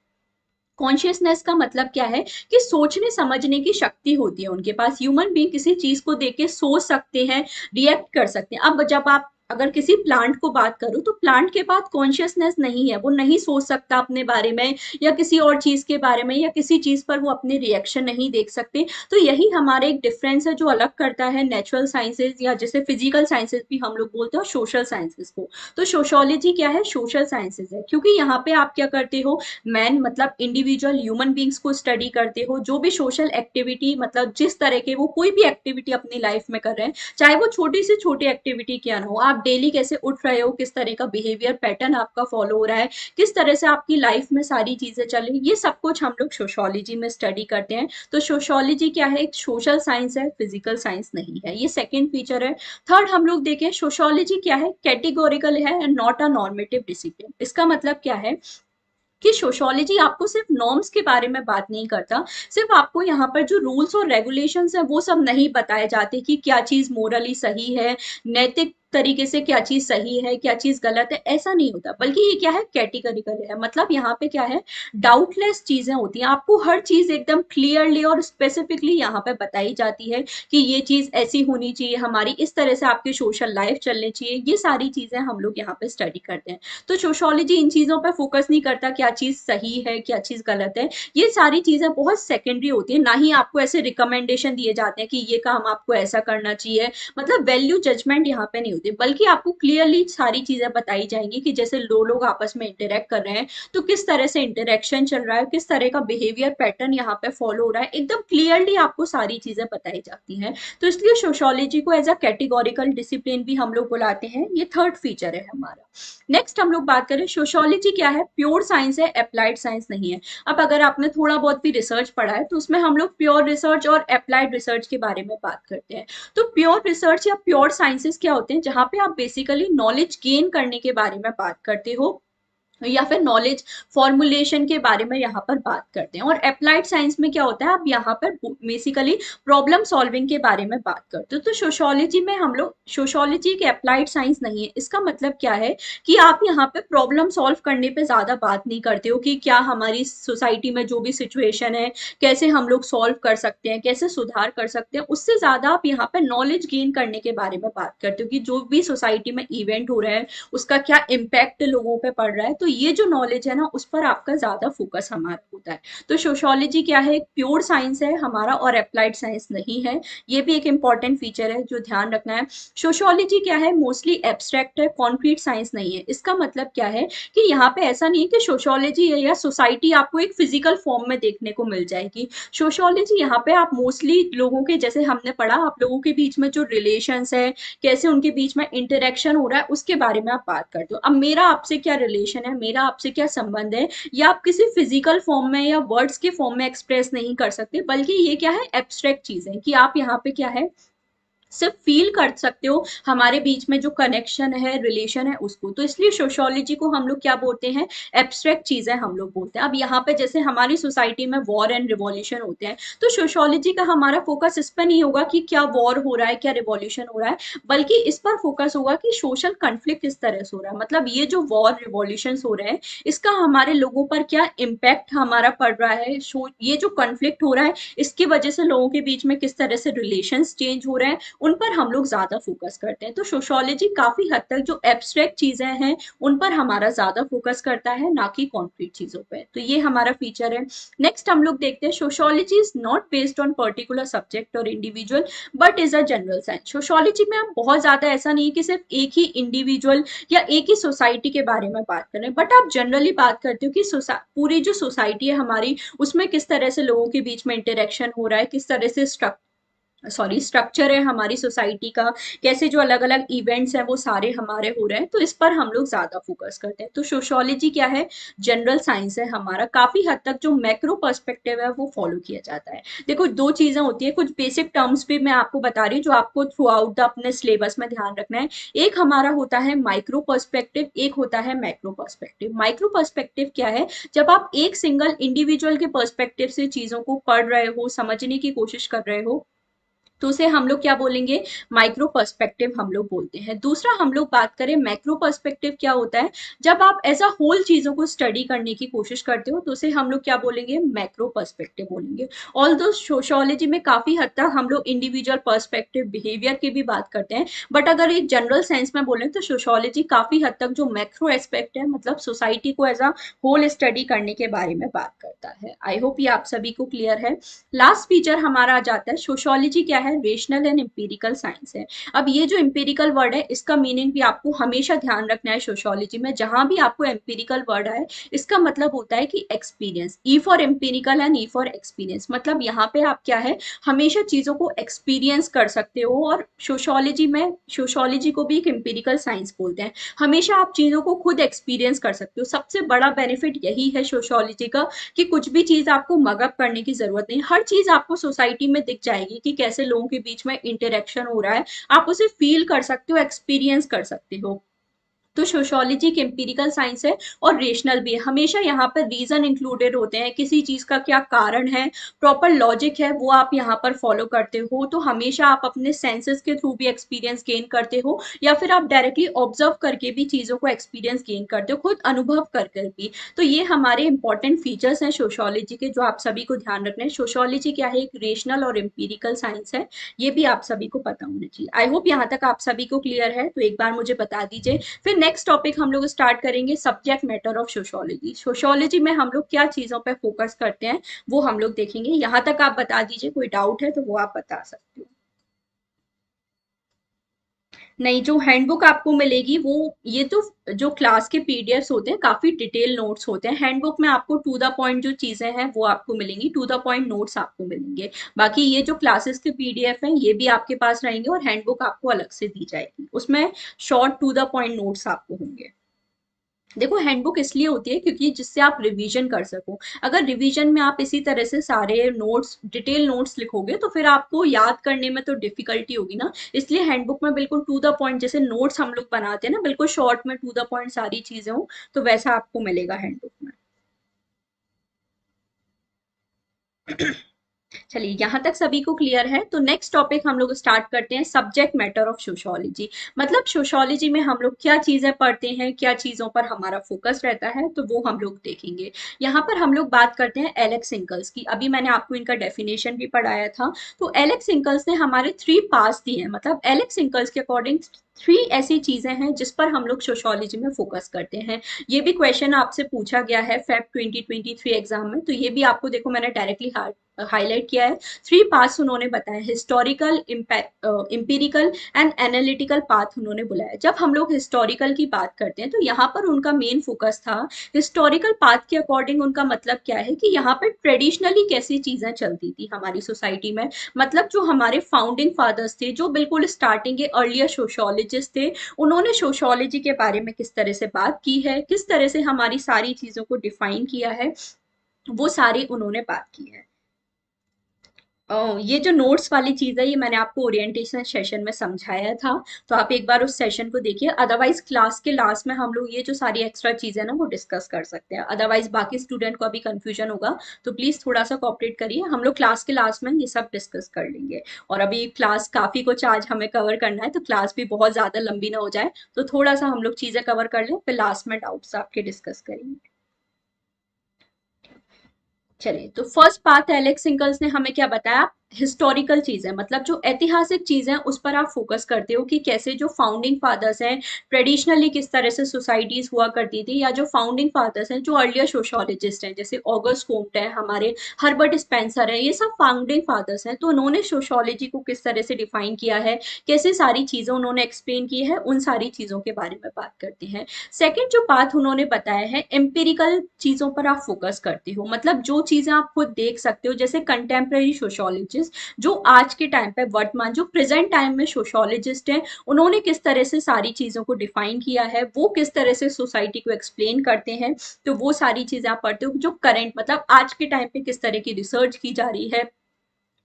कॉन्शियसनेस का मतलब क्या है कि सोचने समझने की शक्ति होती है उनके पास। ह्यूमन बीइंग किसी चीज को देख के सोच सकते हैं, रिएक्ट कर सकते हैं। अब जब आप अगर किसी प्लांट को बात करो तो प्लांट के पास कॉन्शियसनेस नहीं है, वो नहीं सोच सकता अपने बारे में या किसी और चीज के बारे में, या किसी चीज पर वो अपने रिएक्शन नहीं देख सकते। तो यही हमारा एक डिफरेंस है जो अलग करता है नेचुरल साइंसेज, या जैसे फिजिकल साइंसेज भी हम लोग बोलते हैं, और सोशल साइंसेज को। तो सोशोलॉजी क्या है, सोशल साइंसेज है, क्योंकि यहाँ पे आप क्या करते हो, मैन मतलब इंडिविजुअल ह्यूमन बींग्स को स्टडी करते हो, जो भी सोशल एक्टिविटी, मतलब जिस तरह के वो कोई भी एक्टिविटी अपनी लाइफ में कर रहे हैं, चाहे वो छोटी से छोटी एक्टिविटी क्या ना हो, आप डेली कैसे उठ रहे हो, किस तरह का बिहेवियर पैटर्न आपका फॉलो हो रहा है, किस तरह से आपकी लाइफ में सारी चीजें चल रही, ये सब कुछ हम लोग सोशोलॉजी में स्टडी करते हैं। तो सोशोलॉजी क्या है, एक सोशल साइंस है, फिजिकल साइंस नहीं है। ये सेकेंड फीचर है। थर्ड हम लोग देखें, सोशोलॉजी क्या है, कैटेगोरिकल है and not a normative discipline. इसका मतलब क्या है कि सोशोलॉजी आपको सिर्फ नॉर्म्स के बारे में बात नहीं करता, सिर्फ आपको यहाँ पर जो रूल्स और रेगुलेशंस है वो सब नहीं बताए जाते कि क्या चीज मोरली सही है, नैतिक तरीके से क्या चीज सही है, क्या चीज गलत है, ऐसा नहीं होता। बल्कि ये क्या है, कैटेगरिकल है। मतलब यहाँ पे क्या है, डाउटलेस चीजें होती हैं, आपको हर चीज एकदम क्लियरली और स्पेसिफिकली यहाँ पे बताई जाती है कि ये चीज ऐसी होनी चाहिए, हमारी इस तरह से आपकी सोशल लाइफ चलनी चाहिए। ये सारी चीजें हम लोग यहाँ पे स्टडी करते हैं। तो सोशोलॉजी इन चीजों पर फोकस नहीं करता क्या चीज सही है, क्या चीज गलत है। ये सारी चीजें बहुत सेकेंडरी होती है, ना ही आपको ऐसे रिकमेंडेशन दिए जाते हैं कि ये काम आपको ऐसा करना चाहिए। मतलब वैल्यू जजमेंट यहाँ पे नहीं होती, बल्कि आपको क्लियरली सारी चीजें बताई जाएंगी कि जैसे दो लोग आपस में इंटरेक्ट कर रहे हैं तो किस तरह से इंटरेक्शन चल रहा है, किस तरह का बिहेवियर पैटर्न यहाँ पे फॉलो हो रहा है, एकदम क्लियरली आपको सारी चीजें बताई जाती हैं। तो इसलिए सोशोलॉजी को एज अ कैटेगोरिकल डिसिप्लिन भी हम लोग बुलाते हैं। ये थर्ड फीचर है हमारा। नेक्स्ट हम लोग बात करें, सोशोलॉजी क्या है, प्योर साइंस है, अप्लाइड साइंस नहीं है। अब अगर आपने थोड़ा बहुत भी रिसर्च पढ़ा है तो उसमें हम लोग प्योर रिसर्च और अप्लाइड रिसर्च के बारे में बात करते हैं। तो प्योर रिसर्च या प्योर साइंसेस क्या होते हैं, जहां पे आप बेसिकली नॉलेज गेन करने के बारे में बात करते हो, या फिर नॉलेज फॉर्मुलेशन के बारे में यहाँ पर बात करते हैं। और अप्लाइड साइंस में क्या होता है, आप यहाँ पर बेसिकली प्रॉब्लम सॉल्विंग के बारे में बात करते हो। तो सोशोलॉजी में हम लोग, सोशोलॉजी एक अप्लाइड साइंस नहीं है। इसका मतलब क्या है कि आप यहाँ पे प्रॉब्लम सॉल्व करने पे ज्यादा बात नहीं करते हो कि क्या हमारी सोसाइटी में जो भी सिचुएशन है कैसे हम लोग सॉल्व कर सकते हैं, कैसे सुधार कर सकते हैं। उससे ज्यादा आप यहाँ पे नॉलेज गेन करने के बारे में बात करते हो कि जो भी सोसाइटी में इवेंट हो रहा है उसका क्या इम्पैक्ट लोगों पे पड़ रहा है। तो ये जो नॉलेज है ना, उस पर आपका ज्यादा फोकस हमारा होता है। तो सोशियोलॉजी क्या है, एक प्योर साइंस है हमारा और अप्लाइड साइंस नहीं है। ये भी एक इंपॉर्टेंट फीचर है जो ध्यान रखना है। सोशियोलॉजी क्या है, मोस्टली एब्स्ट्रैक्ट है, कॉन्क्रीट साइंस नहीं है। इसका मतलब क्या है कि यहाँ पे ऐसा नहीं है कि सोशियोलॉजी या सोसाइटी आपको एक फिजिकल फॉर्म में देखने को मिल जाएगी। सोशियोलॉजी यहाँ पे आप मोस्टली लोगों के, जैसे हमने पढ़ा, आप लोगों के बीच में जो रिलेशंस है, कैसे उनके बीच में इंटरेक्शन हो रहा है, उसके बारे में आप बात करते हो। अब मेरा आपसे क्या रिलेशन है, मेरा आपसे क्या संबंध है, या आप किसी फिजिकल फॉर्म में या वर्ड्स के फॉर्म में एक्सप्रेस नहीं कर सकते, बल्कि ये क्या है, एब्स्ट्रैक्ट चीज है कि आप यहाँ पे क्या है, सिर्फ फील कर सकते हो हमारे बीच में जो कनेक्शन है, रिलेशन है, उसको। तो इसलिए सोशियोलॉजी को हम लोग क्या बोलते हैं, एब्स्ट्रैक्ट चीजें हम लोग बोलते हैं। अब यहाँ पे जैसे हमारी सोसाइटी में वॉर एंड रिवॉल्यूशन होते हैं, तो सोशियोलॉजी का हमारा फोकस इस पर नहीं होगा कि क्या वॉर हो रहा है, क्या रिवॉल्यूशन हो रहा है, बल्कि इस पर फोकस होगा कि सोशल कन्फ्लिक्ट किस तरह से हो रहा है। मतलब ये जो वॉर रिवॉल्यूशन हो रहे हैं, इसका हमारे लोगों पर क्या इम्पैक्ट हमारा पड़ रहा है, ये जो कन्फ्लिक्ट हो रहा है इसकी वजह से लोगों के बीच में किस तरह से रिलेशंस चेंज हो रहे हैं, उन पर हम लोग ज्यादा फोकस करते हैं। तो सोशियोलॉजी काफी हद तक जो एब्स्ट्रैक्ट चीजें हैं उन पर हमारा ज्यादा फोकस करता है, ना कि कॉन्क्रीट चीजों पे। तो ये हमारा फीचर है। नेक्स्ट हम लोग देखते हैं, sociology is not based on particular subject और individual but is a general science. Sociology में हम बहुत ज्यादा ऐसा नहीं है कि सिर्फ एक ही इंडिविजुअल या एक ही सोसाइटी के बारे में बात करें, बट आप जनरली बात करते हो कि पूरी जो सोसाइटी है हमारी, उसमें किस तरह से लोगों के बीच में इंटरेक्शन हो रहा है, किस तरह से स्ट्रक्चर है हमारी सोसाइटी का, कैसे जो अलग अलग इवेंट्स हैं वो सारे हमारे हो रहे हैं। तो इस पर हम लोग ज्यादा फोकस करते हैं। तो सोशियोलॉजी क्या है, जनरल साइंस है हमारा। काफी हद तक जो मैक्रो पर्सपेक्टिव है वो फॉलो किया जाता है। देखो दो चीजें होती है, कुछ बेसिक टर्म्स भी मैं आपको बता रही हूँ जो आपको थ्रू आउट द अपने सिलेबस में ध्यान रखना है। एक हमारा होता है माइक्रो पर्सपेक्टिव, एक होता है मैक्रो पर्सपेक्टिव। माइक्रो पर्सपेक्टिव क्या है, जब आप एक सिंगल इंडिविजुअल के पर्सपेक्टिव से चीजों को पढ़ रहे हो, समझने की कोशिश कर रहे हो, तो उसे हम लोग क्या बोलेंगे, माइक्रो पर्सपेक्टिव हम लोग बोलते हैं। दूसरा हम लोग बात करें मैक्रो पर्सपेक्टिव, क्या होता है, जब आप एज अ होल चीजों को स्टडी करने की कोशिश करते हो, तो उसे हम लोग क्या बोलेंगे, मैक्रो पर्सपेक्टिव बोलेंगे। ऑल दो सोशियोलॉजी में काफी हद तक हम लोग इंडिविजुअल पर्सपेक्टिव, बिहेवियर की भी बात करते हैं, बट अगर एक जनरल सेंस में बोलें तो सोशियोलॉजी काफी हद तक जो मैक्रो एस्पेक्ट है, मतलब सोसाइटी को एज अ होल स्टडी करने के बारे में बात करता है। आई होप ये आप सभी को क्लियर है। लास्ट फीचर हमारा आ जाता है, सोशियोलॉजी क्या है, रेशनल एंड एम्पिरिकल साइंस है। अब ये जो एम्पिरिकल वर्ड है, इसका मीनिंग भी आपको हमेशा ध्यान रखना है। सोशियोलॉजी में जहां भी आपको एम्पिरिकल वर्ड आए, इसका मतलब होता है कि experience. E for empirical and E for experience, मतलब यहाँ पे आप क्या है, हमेशा चीजों को एक्सपीरियंस कर सकते हो। और सोशियोलॉजी में, सोशियोलॉजी को भी एक एम्पिरिकल साइंस बोलते हैं। हमेशा आप चीजों को खुद एक्सपीरियंस कर सकते हो। सबसे बड़ा बेनिफिट यही है सोशियोलॉजी का, कि कुछ भी चीज आपको मगअप करने की जरूरत नहीं। हर चीज आपको सोसाइटी में दिख जाएगी कि कैसे लोगों के बीच में इंटरेक्शन हो रहा है, आप उसे फील कर सकते हो, एक्सपीरियंस कर सकते हो। तो सोशियोलॉजी एक एम्पिरिकल साइंस है और रेशनल भी है। हमेशा यहाँ पर रीजन इंक्लूडेड होते हैं, किसी चीज का क्या कारण है, प्रॉपर लॉजिक है, वो आप यहाँ पर फॉलो करते हो। तो हमेशा आप अपने सेंसेस के थ्रू भी एक्सपीरियंस गेन करते हो, या फिर आप डायरेक्टली ऑब्जर्व करके भी चीजों को एक्सपीरियंस गेन करते हो, खुद अनुभव कर कर भी। तो ये हमारे इंपॉर्टेंट फीचर्स हैं सोशियोलॉजी के, जो आप सभी को ध्यान रखना है। सोशियोलॉजी क्या है, एक रेशनल और एम्पिरिकल साइंस है। ये भी आप सभी को पता होना चाहिए। आई होप यहाँ तक आप सभी को क्लियर है। तो एक बार मुझे बता दीजिए। फिर नेक्स्ट टॉपिक हम लोग स्टार्ट करेंगे, subject matter of sociology. Sociology में हम लोग क्या चीजों पर फोकस करते हैं वो हम लोग देखेंगे। यहाँ तक आप बता दीजिए, कोई डाउट है तो वो आप बता सकते हो। नहीं, जो हैंडबुक आपको मिलेगी वो, ये तो जो क्लास के पीडीएफ्स होते हैं, काफी डिटेल नोट्स होते हैं। हैंडबुक में आपको टू द पॉइंट जो चीजें हैं वो आपको मिलेंगी, टू द पॉइंट नोट्स आपको मिलेंगे। बाकी ये जो क्लासेस के पीडीएफ हैं ये भी आपके पास रहेंगे, और हैंडबुक आपको अलग से दी जाएगी, उसमें short to the point notes आपको होंगे। देखो हैंडबुक इसलिए होती है क्योंकि जिससे आप रिवीजन कर सको। अगर रिवीजन में आप इसी तरह से सारे नोट्स डिटेल नोट्स लिखोगे तो फिर आपको याद करने में तो डिफिकल्टी होगी ना। इसलिए हैंडबुक में बिल्कुल टू द पॉइंट, जैसे नोट्स हम लोग बनाते हैं ना, बिल्कुल शॉर्ट में टू द पॉइंट सारी चीजें हो, तो वैसा आपको मिलेगा हैंडबुक में। चलिए यहाँ तक सभी को क्लियर है, तो नेक्स्ट टॉपिक हम लोग स्टार्ट करते हैं, सब्जेक्ट मैटर ऑफ सोशोलॉजी। मतलब सोशोलॉजी में हम लोग क्या चीजें पढ़ते हैं, क्या चीजों पर हमारा फोकस रहता है, तो वो हम लोग देखेंगे। यहाँ पर हम लोग बात करते हैं एलेक्स सिंकल्स की। अभी मैंने आपको इनका डेफिनेशन भी पढ़ाया था। तो एलेक्स सिंकल्स ने हमारे 3 पास दिए हैं। मतलब एलेक्स सिंकल्स के अकॉर्डिंग 3 ऐसी चीजें हैं जिस पर हम लोग सोशोलॉजी में फोकस करते हैं। ये भी क्वेश्चन आपसे पूछा गया है फेब 2023 एग्जाम में, तो ये भी आपको देखो मैंने डायरेक्टली हाईलाइट किया है। 3 पार्ट्स उन्होंने बताया, historical, empirical and analytical path उन्होंने बुलाया। जब हम लोग हिस्टोरिकल की बात करते हैं तो यहाँ पर उनका मेन फोकस था हिस्टोरिकल पाथ के अकॉर्डिंग। उनका मतलब क्या है कि यहाँ पर ट्रेडिशनली कैसी चीजें चलती थी हमारी सोसाइटी में। मतलब जो हमारे फाउंडिंग फादर्स थे, जो बिल्कुल स्टार्टिंग के अर्लियर सोशोलॉजिस्ट थे, उन्होंने सोशोलॉजी के बारे में किस तरह से बात की है, किस तरह से हमारी सारी चीजों को डिफाइन किया है, वो सारी उन्होंने बात की है। ये जो नोट्स वाली चीज है, ये मैंने आपको ओरिएंटेशन सेशन में समझाया था, तो आप एक बार उस सेशन को देखिए। अदरवाइज क्लास के लास्ट में हम लोग ये जो सारी एक्स्ट्रा चीजें ना वो डिस्कस कर सकते हैं, अदरवाइज बाकी स्टूडेंट को अभी कंफ्यूजन होगा। तो प्लीज थोड़ा सा कोऑपरेट करिए, हम लोग क्लास के लास्ट में ये सब डिस्कस कर लेंगे। और अभी क्लास काफी कुछ आज हमें कवर करना है, तो क्लास भी बहुत ज्यादा लंबी ना हो जाए, तो थोड़ा सा हम लोग चीजें कवर कर लें, फिर लास्ट में डाउट्स आपके डिस्कस करेंगे। चलिए, तो फर्स्ट पार्ट एलेक्स सिंकल्स ने हमें क्या बताया, हिस्टोरिकल चीजें, मतलब जो ऐतिहासिक चीजें उस पर आप फोकस करते हो कि कैसे जो फाउंडिंग फादर्स हैं, ट्रेडिशनली किस तरह से सोसाइटीज हुआ करती थी, या जो फाउंडिंग फादर्स हैं, जो अर्लियर सोशोलॉजिस्ट हैं, जैसे ऑगस्ट कोम्ट है, हमारे हर्बर्ट स्पेंसर है, ये सब फाउंडिंग फादर्स हैं। तो उन्होंने सोशोलॉजी को किस तरह से डिफाइन किया है, कैसे सारी चीजें उन्होंने एक्सप्लेन की है, उन सारी चीजों के बारे में बात करते हैं। सेकंड जो पाथ उन्होंने बताया है, एम्पिरिकल चीजों पर आप फोकस करते हो, मतलब जो चीजें आप खुद देख सकते हो, जैसे कंटेम्प्रेरी सोशोलॉजिस्ट, जो आज के टाइम पे वर्तमान जो प्रेजेंट टाइम में सोशोलॉजिस्ट हैं, उन्होंने किस तरह से सारी चीजों को डिफाइन किया है, वो किस तरह से सोसाइटी को एक्सप्लेन करते हैं, तो वो सारी चीजें आप पढ़ते हो। जो करंट मतलब आज के टाइम पे किस तरह की रिसर्च की जा रही है,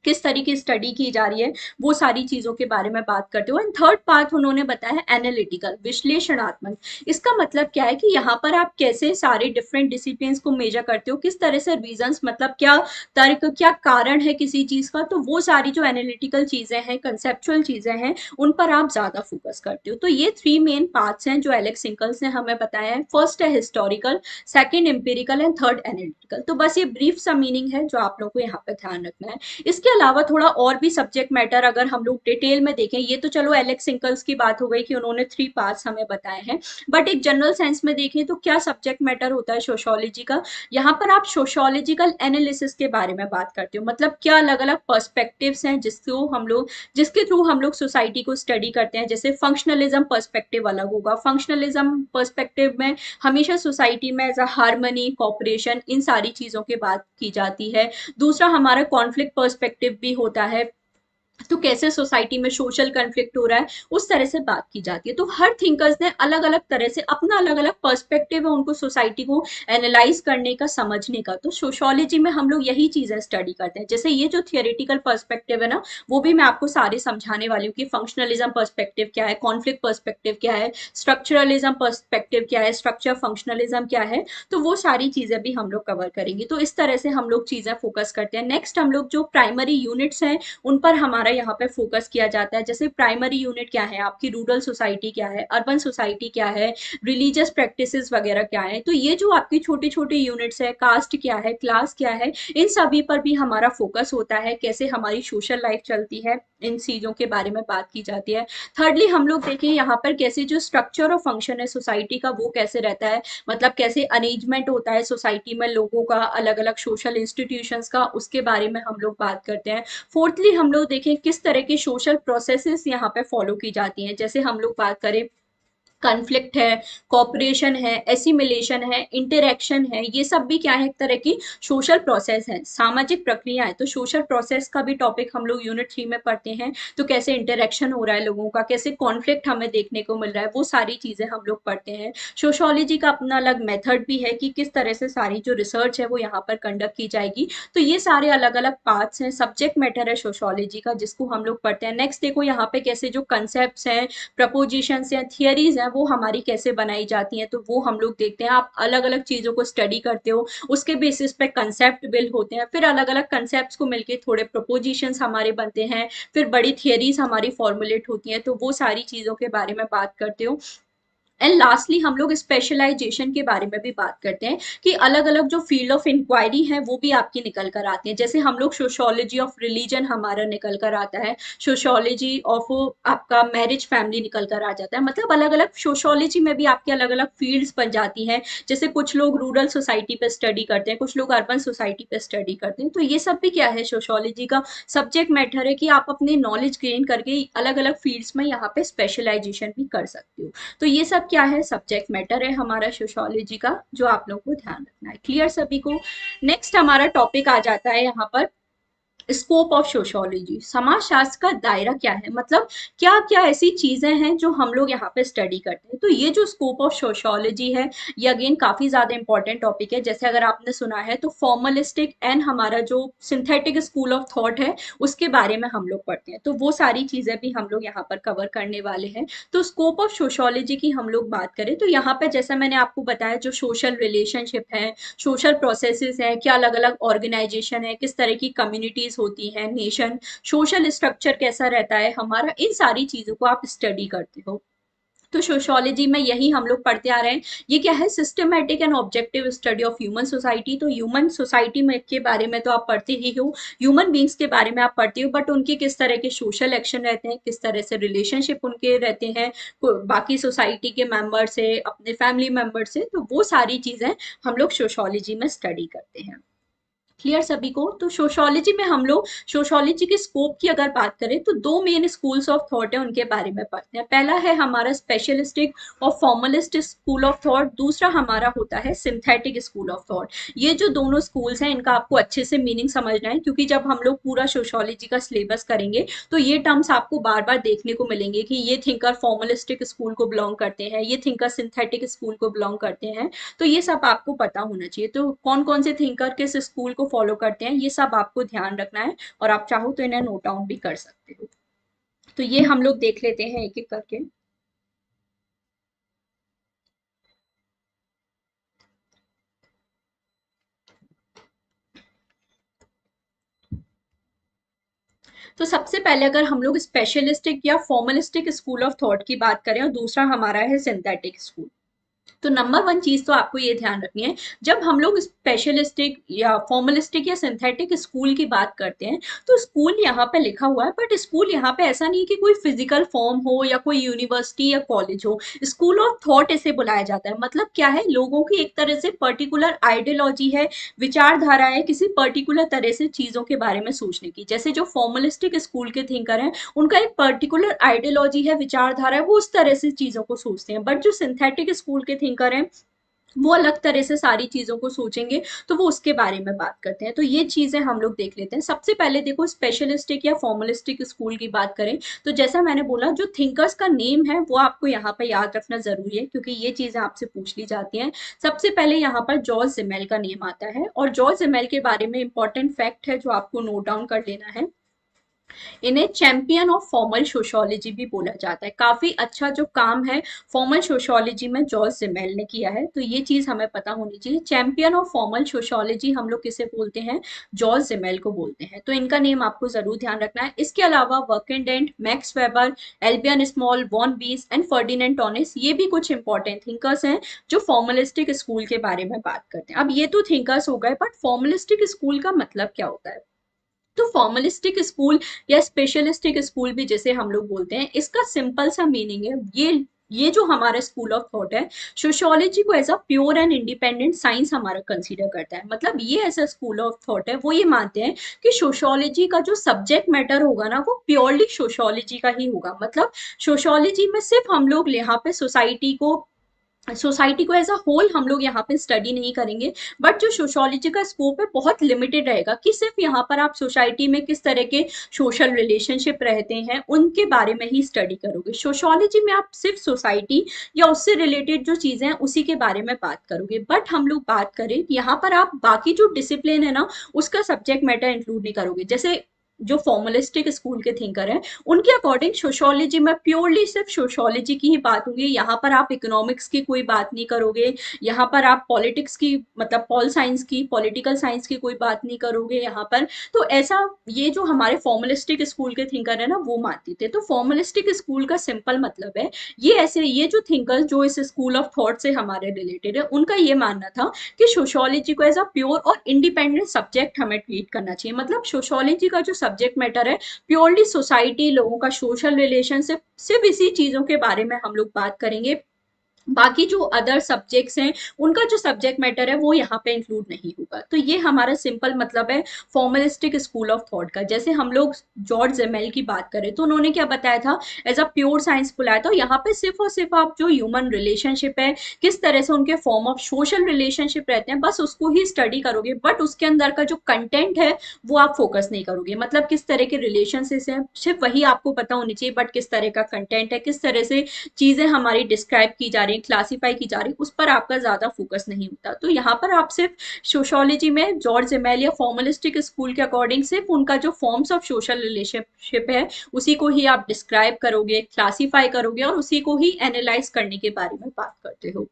किस तरीके की स्टडी की जा रही है, वो सारी चीजों के बारे में बात करते हो। एंड थर्ड पार्ट उन्होंने बताया एनालिटिकल, विश्लेषणात्मक। इसका मतलब क्या है कि यहाँ पर आप कैसे सारे डिफरेंट डिसिप्लिन को मेजर करते हो, किस तरह से रीजंस, मतलब क्या तर्क, क्या कारण है किसी चीज का, तो वो सारी जो एनालिटिकल चीजें हैं, कंसेप्चुअल चीजें हैं, उन पर आप ज्यादा फोकस करते हो। तो ये 3 मेन पार्ट्स हैं जो एलेक्स सिंकल्स ने हमें बताया है। फर्स्ट है historical, second empirical and third analytical. तो बस ये ब्रीफ सा मीनिंग है जो आप लोगों को यहाँ पे ध्यान रखना है। इसके अलावा थोड़ा और भी सब्जेक्ट मैटर अगर हम लोग डिटेल में देखें, ये तो चलो एलेक्स सिंकल्स की बात हो गई कि उन्होंने 3 पार्ट्स हमें बताए हैं, बट एक जनरल सेंस में देखें तो क्या सब्जेक्ट मैटर होता है सोशोलॉजी का। यहाँ पर आप सोशोलॉजिकल एनालिसिस के बारे में बात करते हो, मतलब क्या अलग अलग पर्सपेक्टिव्स हैं जिसके थ्रू हम लोग सोसाइटी को स्टडी करते हैं। जैसे फंक्शनलिज्म पर्सपेक्टिव अलग होगा, फंक्शनलिज्म पर्सपेक्टिव में हमेशा सोसाइटी में एज अ हार्मनी, कॉपरेशन, इन सारी चीजों की बात की जाती है। दूसरा हमारा कॉन्फ्लिक्ट पर्सपेक्टिव भी होता है, तो कैसे सोसाइटी में सोशल कन्फ्लिक्ट हो रहा है, उस तरह से बात की जाती है। तो हर थिंकर्स ने अलग अलग तरह से अपना अलग अलग पर्सपेक्टिव है उनको सोसाइटी को एनालाइज करने का, समझने का। तो सोशोलॉजी में हम लोग यही चीजें स्टडी करते हैं। जैसे ये जो थियोरिटिकल पर्सपेक्टिव है ना, वो भी मैं आपको सारे समझाने वाली हूँ कि फंक्शनलिज्म पर्सपेक्टिव क्या है, कॉन्फ्लिक्ट पर्सपेक्टिव क्या है, स्ट्रक्चरलिज्म पर्सपेक्टिव क्या है, स्ट्रक्चर फंक्शनलिज्म क्या है, तो वो सारी चीजें भी हम लोग कवर करेंगे। तो इस तरह से हम लोग चीजें फोकस करते हैं। नेक्स्ट हम लोग जो प्राइमरी यूनिट्स हैं उन पर हमारा यहाँ पे फोकस किया जाता है। जैसे प्राइमरी यूनिट क्या है आपकी, रूरल सोसाइटी क्या है, अर्बन सोसाइटी क्या है, रिलीजियस प्रैक्टिसेस वगैरह क्या है। तो ये जो आपकी छोटी छोटी यूनिट्स है, कास्ट क्या है, क्लास क्या है, इन सभी पर भी हमारा फोकस होता है, कैसे हमारी सोशल लाइफ चलती है, इन चीजों के बारे में बात की जाती है। थर्डली हम लोग देखें यहाँ पर कैसे जो स्ट्रक्चर और फंक्शन है सोसाइटी का, वो कैसे रहता है, मतलब कैसे अरेंजमेंट होता है सोसाइटी में लोगों का, अलग अलग सोशल इंस्टीट्यूशंस का, उसके बारे में हम लोग बात करते हैं। फोर्थली हम लोग देखें किस तरह की सोशल प्रोसेसेस यहाँ पे फॉलो की जाती हैं। जैसे हम लोग बात करें कॉन्फ्लिक्ट है, कॉपरेशन है, एसिमिलेशन है, इंटरेक्शन है, ये सब भी क्या है, एक तरह की सोशल प्रोसेस है, सामाजिक प्रक्रिया है। तो सोशल प्रोसेस का भी टॉपिक हम लोग यूनिट 3 में पढ़ते हैं। तो कैसे इंटरेक्शन हो रहा है लोगों का, कैसे कॉन्फ्लिक्ट हमें देखने को मिल रहा है, वो सारी चीजें हम लोग पढ़ते हैं। सोशोलॉजी का अपना अलग मेथड भी है कि किस तरह से सारी जो रिसर्च है वो यहाँ पर कंडक्ट की जाएगी। तो ये सारे अलग अलग पार्ट्स हैं, सब्जेक्ट मैटर है सोशोलॉजी का, जिसको हम लोग पढ़ते हैं। नेक्स्ट देखो यहाँ पे कैसे जो कंसेप्ट हैं, प्रपोजिशंस या थियरीज हैं, वो हमारी कैसे बनाई जाती हैं, तो वो हम लोग देखते हैं। आप अलग अलग चीजों को स्टडी करते हो, उसके बेसिस पे कंसेप्ट बिल्ड होते हैं, फिर अलग अलग कंसेप्ट को मिलके थोड़े प्रपोजिशंस हमारे बनते हैं, फिर बड़ी थियरीज हमारी फॉर्मुलेट होती हैं। तो वो सारी चीजों के बारे में बात करते हो। एंड लास्टली हम लोग स्पेशलाइजेशन के बारे में भी बात करते हैं कि अलग अलग जो फील्ड ऑफ इंक्वायरी है वो भी आपकी निकल कर आती है। जैसे हम लोग सोशोलॉजी ऑफ रिलीजन हमारा निकल कर आता है, सोशोलॉजी ऑफ आपका मैरिज फैमिली निकल कर आ जाता है। मतलब अलग अलग सोशोलॉजी में भी आपकी अलग अलग फील्ड्स बन जाती हैं। जैसे कुछ लोग रूरल सोसाइटी पे स्टडी करते हैं, कुछ लोग अर्बन सोसाइटी पे स्टडी करते हैं। तो ये सब भी क्या है, सोशोलॉजी का सब्जेक्ट मैटर है कि आप अपने नॉलेज गेन करके अलग अलग फील्ड्स में यहाँ पे स्पेशलाइजेशन भी कर सकते हो। तो ये सब क्या है, सब्जेक्ट मैटर है हमारा सोशियोलॉजी का, जो आप लोग को ध्यान रखना है। क्लियर सभी को। नेक्स्ट हमारा टॉपिक आ जाता है यहाँ पर स्कोप ऑफ सोशियोलॉजी, समाजशास्त्र का दायरा क्या है, मतलब क्या क्या ऐसी चीजें हैं जो हम लोग यहाँ पे स्टडी करते हैं। तो ये जो स्कोप ऑफ सोशियोलॉजी है, ये अगेन काफी ज्यादा इंपॉर्टेंट टॉपिक है। जैसे अगर आपने सुना है तो फॉर्मलिस्टिक एंड हमारा जो सिंथेटिक स्कूल ऑफ थॉट है, उसके बारे में हम लोग पढ़ते हैं। तो वो सारी चीजें भी हम लोग यहाँ पर कवर करने वाले हैं। तो स्कोप ऑफ सोशियोलॉजी की हम लोग बात करें तो यहाँ पे जैसा मैंने आपको बताया, जो सोशल रिलेशनशिप है, सोशल प्रोसेसेस है, क्या अलग अलग ऑर्गेनाइजेशन है, किस तरह की कम्युनिटीज होती हैं, नेशन, सोशल स्ट्रक्चर कैसा रहता है हमारा, इन सारी चीजों को आप स्टडी करते हो। तो सोशियोलॉजी में यही हम लोग पढ़ते आ रहे हैं। ये क्या है, systematic and objective study of human society. तो ह्यूमन सोसाइटी में के बारे में तो आप पढ़ते ही हो, ह्यूमन बींग्स के बारे में आप पढ़ते हो, बट उनके किस तरह के सोशल एक्शन रहते हैं, किस तरह से रिलेशनशिप उनके रहते हैं बाकी सोसाइटी के मेंबर से, अपने फैमिली मेंबर से। तो वो सारी चीजें हम लोग सोशियोलॉजी में स्टडी करते हैं। क्लियर सभी को। तो सोशियोलॉजी में हम लोग सोशियोलॉजी के स्कोप की अगर बात करें तो दो मेन स्कूल्स ऑफ थॉट है, उनके बारे में पढ़ते हैं। पहला है हमारा स्पेशलिस्टिक और फॉर्मलिस्ट स्कूल ऑफ थॉट, दूसरा हमारा होता है सिंथेटिक स्कूल ऑफ थॉट। ये जो दोनों स्कूल्स हैं, इनका आपको अच्छे से मीनिंग समझना है, क्योंकि जब हम लोग पूरा सोशियोलॉजी का सिलेबस करेंगे तो ये टर्म्स आपको बार बार देखने को मिलेंगे कि ये थिंकर फॉर्मलिस्टिक स्कूल को बिलोंग करते हैं, ये थिंकर सिंथेटिक स्कूल को बिलोंग करते हैं। तो ये सब आपको पता होना चाहिए। तो कौन कौन से थिंकर किस स्कूल को फॉलो करते हैं, ये सब आपको ध्यान रखना है, और आप चाहो तो इन्हें नोट डाउन भी कर सकते हो। तो ये हम लोग देख लेते हैं एक एक करके। तो सबसे पहले अगर हम लोग स्पेशलिस्टिक या फॉर्मलिस्टिक स्कूल ऑफ थॉट की बात करें, और दूसरा हमारा है सिंथेटिक स्कूल। तो नंबर वन चीज तो आपको ये ध्यान रखनी है, जब हम लोग स्पेशलिस्टिक या फॉर्मलिस्टिक या सिंथेटिक स्कूल की बात करते हैं, तो स्कूल यहाँ पे लिखा हुआ है, बट स्कूल यहाँ पे ऐसा नहीं कि कोई फिजिकल फॉर्म हो या कोई यूनिवर्सिटी या कॉलेज हो। स्कूल ऑफ थॉट इसे बुलाया जाता है। मतलब क्या है, लोगों की एक तरह से पर्टिकुलर आइडियोलॉजी है, विचारधारा है, किसी पर्टिकुलर तरह से चीजों के बारे में सोचने की। जैसे जो फॉर्मलिस्टिक स्कूल के थिंकर हैं, उनका एक पर्टिकुलर आइडियोलॉजी है, विचारधारा है, वो उस तरह से चीजों को सोचते हैं। बट जो सिंथेटिक स्कूल के थिंकर हैं, वो अलग तरह से सारी चीजों को सोचेंगे, तो वो उसके बारे में बात करते हैं। तो ये चीजें हम लोग देख लेते हैं। सबसे पहले देखो, स्पेशलिस्टिक या फॉर्मलिस्टिक स्कूल की बात करें तो जैसा मैंने बोला, जो थिंकर्स का नेम है वो आपको यहाँ पे याद रखना जरूरी है, क्योंकि ये चीजें आपसे पूछ ली जाती हैं। सबसे पहले यहाँ पर जॉर्ज सिमेल का नेम आता है, और जॉर्ज सिमेल के बारे में इंपॉर्टेंट फैक्ट है जो आपको नोट डाउन कर लेना है। इन्हें चैंपियन ऑफ फॉर्मल सोशियोलॉजी भी बोला जाता है। काफी अच्छा जो काम है फॉर्मल सोशियोलॉजी में जॉर्ज सिमेल ने किया है, तो ये चीज हमें पता होनी चाहिए। चैंपियन ऑफ फॉर्मल सोशियोलॉजी हम लोग किसे बोलते हैं, जॉर्ज सिमेल को बोलते हैं। तो इनका नेम आपको जरूर ध्यान रखना है। इसके अलावा Vierkandt, Max Weber, Albion Small, von Wiese and Ferdinand Tonnies, ये भी कुछ इंपॉर्टेंट थिंकर्स हैं जो फॉर्मलिस्टिक स्कूल के बारे में बात करते हैं। अब ये तो थिंकर्स हो गए, बट फॉर्मलिस्टिक स्कूल का मतलब क्या होता है। तो फॉर्मलिस्टिक स्कूल या स्पेशलिस्टिक स्कूल भी जैसे हम लोग बोलते हैं, इसका सिंपल सा मीनिंग है, ये ये जो हमारा स्कूल ऑफ थॉट है, सोशियोलॉजी को as a pure and independent science हमारा कंसीडर करता है। मतलब ये ऐसा स्कूल ऑफ थॉट है, वो ये मानते हैं कि सोशियोलॉजी का जो सब्जेक्ट मैटर होगा ना, वो प्योरली सोशियोलॉजी का ही होगा। मतलब सोशियोलॉजी में सिर्फ हम लोग यहाँ पे सोसाइटी को एज अ होल हम लोग यहाँ पे स्टडी नहीं करेंगे, बट जो सोशियोलॉजी का स्कोप है बहुत लिमिटेड रहेगा कि सिर्फ यहाँ पर आप सोसाइटी में किस तरह के सोशल रिलेशनशिप रहते हैं उनके बारे में ही स्टडी करोगे। सोशियोलॉजी में आप सिर्फ सोसाइटी या उससे रिलेटेड जो चीजें हैं उसी के बारे में बात करोगे। बट हम लोग बात करें यहाँ पर, आप बाकी जो डिसिप्लिन है ना उसका सब्जेक्ट मैटर इंक्लूड नहीं करोगे। जैसे जो फॉर्मलिस्टिक स्कूल के थिंकर हैं, उनके अकॉर्डिंग सोशियोलॉजी में प्योरली सिर्फ सोशियोलॉजी की ही बात होगी। यहाँ पर आप इकोनॉमिक्स की कोई बात नहीं करोगे, यहाँ पर आप पॉलिटिक्स की मतलब पॉल साइंस की, पॉलिटिकल साइंस की कोई बात नहीं करोगे यहाँ पर। तो ऐसा ये जो हमारे फॉर्मलिस्टिक स्कूल के थिंकर है ना वो मानते थे। तो फॉर्मलिस्टिक स्कूल का सिंपल मतलब है, ये जो थिंकर्स जो इस स्कूल ऑफ थॉट से हमारे रिलेटेड है, उनका ये मानना था कि सोशियोलॉजी को एज अ प्योर और इंडिपेंडेंट सब्जेक्ट हमें ट्रीट करना चाहिए। मतलब सोशियोलॉजी का जो सब्जेक्ट मैटर है प्योरली सोसाइटी, लोगों का सोशल रिलेशनशिप, सिर्फ इसी चीजों के बारे में हम लोग बात करेंगे। बाकी जो अदर सब्जेक्ट्स हैं उनका जो सब्जेक्ट मैटर है वो यहाँ पे इंक्लूड नहीं होगा। तो ये हमारा सिंपल मतलब है फॉर्मलिस्टिक स्कूल ऑफ थॉट का। जैसे हम लोग जॉर्ज जेमेल की बात करें तो उन्होंने क्या बताया था, एज अ प्योर साइंस बुलाया था। यहाँ पे सिर्फ और सिर्फ आप जो ह्यूमन रिलेशनशिप है, किस तरह से उनके फॉर्म ऑफ सोशल रिलेशनशिप रहते हैं, बस उसको ही स्टडी करोगे। बट उसके अंदर का जो कंटेंट है वो आप फोकस नहीं करोगे। मतलब किस तरह के रिलेशनशिप है सिर्फ वही आपको पता होनी चाहिए, बट किस तरह का कंटेंट है, किस तरह से चीजें हमारी डिस्क्राइब की जा रही है, क्लासीफाई की जा रही है, उस पर आपका ज्यादा फोकस नहीं होता। तो यहाँ पर आप सिर्फ सोशियोलॉजी में जॉर्ज एमेल या फॉर्मलिस्टिक स्कूल के अकॉर्डिंग सिर्फ उनका जो फॉर्म्स ऑफ सोशल रिलेशनशिप है उसी को ही आप डिस्क्राइब करोगे, क्लासीफाई करोगे और उसी को ही एनालाइज करने के बारे में बात करते हो।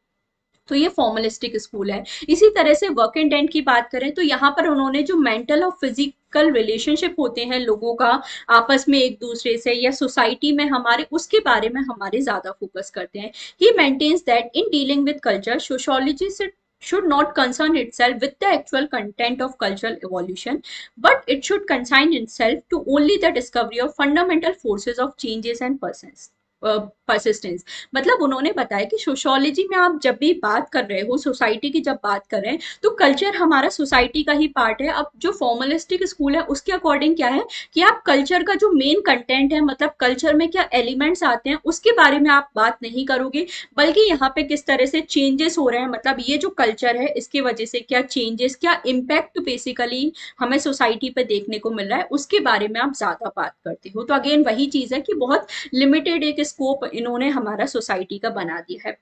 तो ये फॉर्मलिस्टिक स्कूल है। इसी तरह से वर्क एंड एंड की बात करें तो यहाँ पर उन्होंने जो मेंटल और फिजिकल रिलेशनशिप होते हैं लोगों का आपस में एक दूसरे से या सोसाइटी में हमारे, उसके बारे में हमारे ज्यादा फोकस करते हैं। He maintains that in dealing with culture sociology से should not concern itself with the actual content of cultural evolution, but it should consign itself to only the discovery of fundamental forces of changes and persons persistence. मतलब उन्होंने बताया कि sociology में आप जब भी बात कर रहे हो, सोसाइटी की जब बात कर रहे हैं, तो कल्चर हमारा सोसाइटी का ही पार्ट है। अब जो फॉर्मलिस्टिक स्कूल है उसके अकॉर्डिंग क्या है कि आप कल्चर का जो मेन कंटेंट है, मतलब कल्चर में क्या एलिमेंट्स आते हैं उसके बारे में आप बात नहीं करोगे, बल्कि यहाँ पे किस तरह से चेंजेस हो रहे हैं, मतलब ये जो कल्चर है इसकी वजह से क्या चेंजेस, क्या इम्पैक्ट बेसिकली हमें सोसाइटी पे देखने को मिल रहा है, उसके बारे में आप ज्यादा बात करते हो। तो अगेन वही चीज है कि बहुत लिमिटेड एक स्कोप इन्होंने हमारा सोसाइटी का बना दिया है।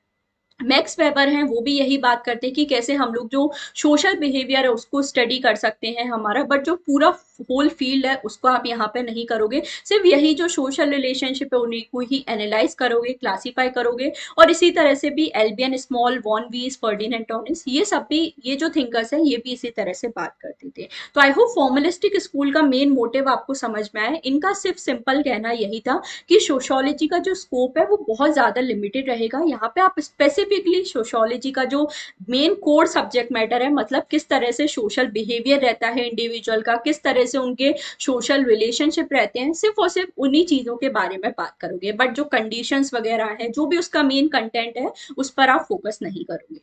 मैक्स वेबर हैं, वो भी यही बात करते हैं कि कैसे हम लोग जो सोशल बिहेवियर है उसको स्टडी कर सकते हैं हमारा, बट जो पूरा होल फील्ड है उसको आप यहाँ पे नहीं करोगे। सिर्फ यही जो सोशल रिलेशनशिप है उन्हीं को ही एनालाइज करोगे, क्लासीफाई करोगे। और इसी तरह से भी एल्बियन स्मॉल, वॉन वीज, फर्डिनेंड टोनिस, ये सब भी, ये जो थिंकर्स हैं ये भी इसी तरह से बात करते थे। तो आई होप फॉर्मलिस्टिक स्कूल का मेन मोटिव आपको समझ में आया। इनका सिर्फ सिंपल कहना यही था कि सोशियोलॉजी का जो स्कोप है वो बहुत ज्यादा लिमिटेड रहेगा। यहाँ पे आप स्पेसिफिकली सोशियोलॉजी का जो मेन कोर सब्जेक्ट मैटर है, मतलब किस तरह से सोशल बिहेवियर रहता है इंडिविजुअल का, किस तरह से उनके सोशल रिलेशनशिप रहते हैं, सिर्फ और सिर्फ उन्हीं चीजों के बारे में बात करोगे। बट जो कंडीशंस वगैरह है, जो भी उसका मेन कंटेंट है, उस पर आप फोकस नहीं करोगे।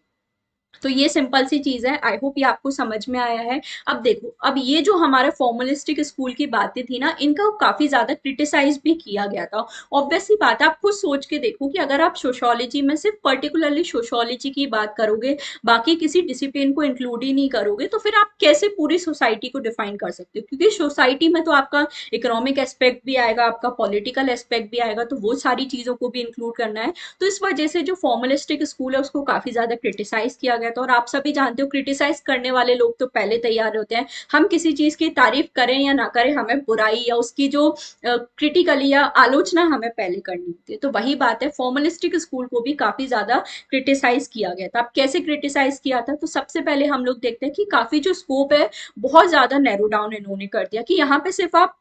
तो ये सिंपल सी चीज है। आई होप ये आपको समझ में आया है। अब देखो, अब ये जो हमारे फॉर्मलिस्टिक स्कूल की बातें थी ना, इनका काफी ज्यादा क्रिटिसाइज भी किया गया था। ऑब्वियसली बात है, आप खुद सोच के देखो कि अगर आप सोशियोलॉजी में सिर्फ पर्टिकुलरली सोशियोलॉजी की बात करोगे, बाकी किसी डिसिप्लिन को इंक्लूड ही नहीं करोगे, तो फिर आप कैसे पूरी सोसाइटी को डिफाइन कर सकते हो? क्योंकि सोसाइटी में तो आपका इकोनॉमिक एस्पेक्ट भी आएगा, आपका पॉलिटिकल एस्पेक्ट भी आएगा, तो वो सारी चीजों को भी इंक्लूड करना है। तो इस वजह से जो फॉर्मलिस्टिक स्कूल है उसको काफी ज्यादा क्रिटिसाइज किया गया था। और आप सभी जानते हो क्रिटिसाइज करने वाले लोग तो पहले तैयार होते हैं, हम किसी चीज की तारीफ करें या ना करें, हमें बुराई या उसकी जो क्रिटिकली या आलोचना हमें पहले करनी होती है। तो वही बात है, फॉर्मलिस्टिक स्कूल को भी काफी ज्यादा क्रिटिसाइज किया गया था। अब कैसे क्रिटिसाइज किया था, तो सबसे पहले हम लोग देखते हैं कि काफी जो स्कोप है बहुत ज्यादा नैरो डाउन इन्होंने कर दिया कि यहाँ पे सिर्फ आप,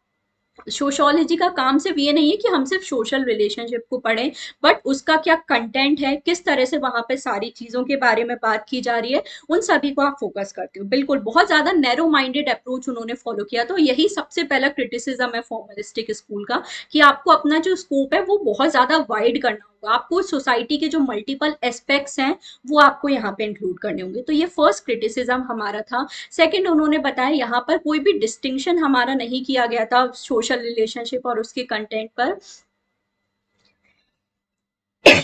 सोशियोलॉजी का काम सिर्फ ये नहीं है कि हम सिर्फ सोशल रिलेशनशिप को पढ़ें, बट उसका क्या कंटेंट है, किस तरह से वहां पे सारी चीजों के बारे में बात की जा रही है, उन सभी को आप फोकस करते हो। बिल्कुल बहुत ज्यादा नैरो माइंडेड अप्रोच उन्होंने फॉलो किया। तो यही सबसे पहला क्रिटिसिज्म है फॉर्मलिस्टिक स्कूल का, कि आपको अपना जो स्कोप है वो बहुत ज्यादा वाइड करना होगा। होगा, आपको सोसाइटी के जो मल्टीपल एस्पेक्ट्स हैं वो आपको यहाँ पे इंक्लूड करने होंगे। तो ये फर्स्ट क्रिटिसिज्म हमारा था। सेकंड, उन्होंने बताया यहाँ पर कोई भी डिस्टिंक्शन हमारा नहीं किया गया था सोशल रिलेशनशिप और उसके कंटेंट पर।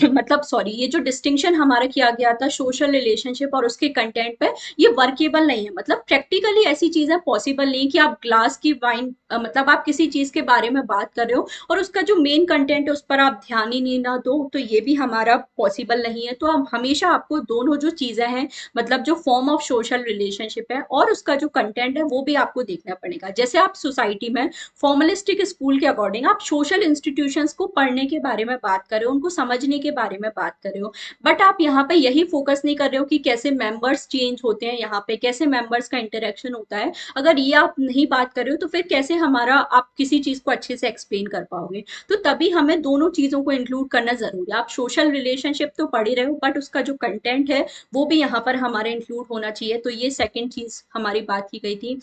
मतलब सॉरी, ये जो डिस्टिंक्शन हमारा किया गया था सोशल रिलेशनशिप और उसके कंटेंट पे, ये वर्केबल नहीं है। मतलब प्रैक्टिकली ऐसी चीजें पॉसिबल नहीं कि आप ग्लास की वाइन मतलब आप किसी चीज के बारे में बात कर रहे हो और उसका जो मेन कंटेंट है उस पर आप ध्यान ही नहीं ना दो, तो ये भी हमारा पॉसिबल नहीं है। तो हम हमेशा आपको दोनों जो चीजें हैं, मतलब जो फॉर्म ऑफ सोशल रिलेशनशिप है और उसका जो कंटेंट है वो भी आपको देखना पड़ेगा। जैसे आप सोसाइटी में फॉर्मलिस्टिक स्कूल के अकॉर्डिंग आप सोशल इंस्टीट्यूशंस को पढ़ने के बारे में बात कर रहे हो, उनको समझने के बारे में बात कर रहे हो, बट आप यहाँ पे यही फोकस नहीं कर रहे हो कि कैसे मेंबर्स चेंज होते हैं, यहाँ पे कैसे मेंबर्स का इंटरेक्शन होता है। अगर ये आप नहीं बात कर रहे हो तो फिर कैसे हमारा आप किसी चीज को अच्छे से एक्सप्लेन कर पाओगे। तो तभी हमें दोनों चीजों को इंक्लूड करना जरूरी है। आप सोशल रिलेशनशिप तो पढ़ ही रहे हो, बट उसका जो कंटेंट है वो भी यहाँ पर हमारे इंक्लूड होना चाहिए। तो ये सेकेंड चीज हमारी बात की गई थी।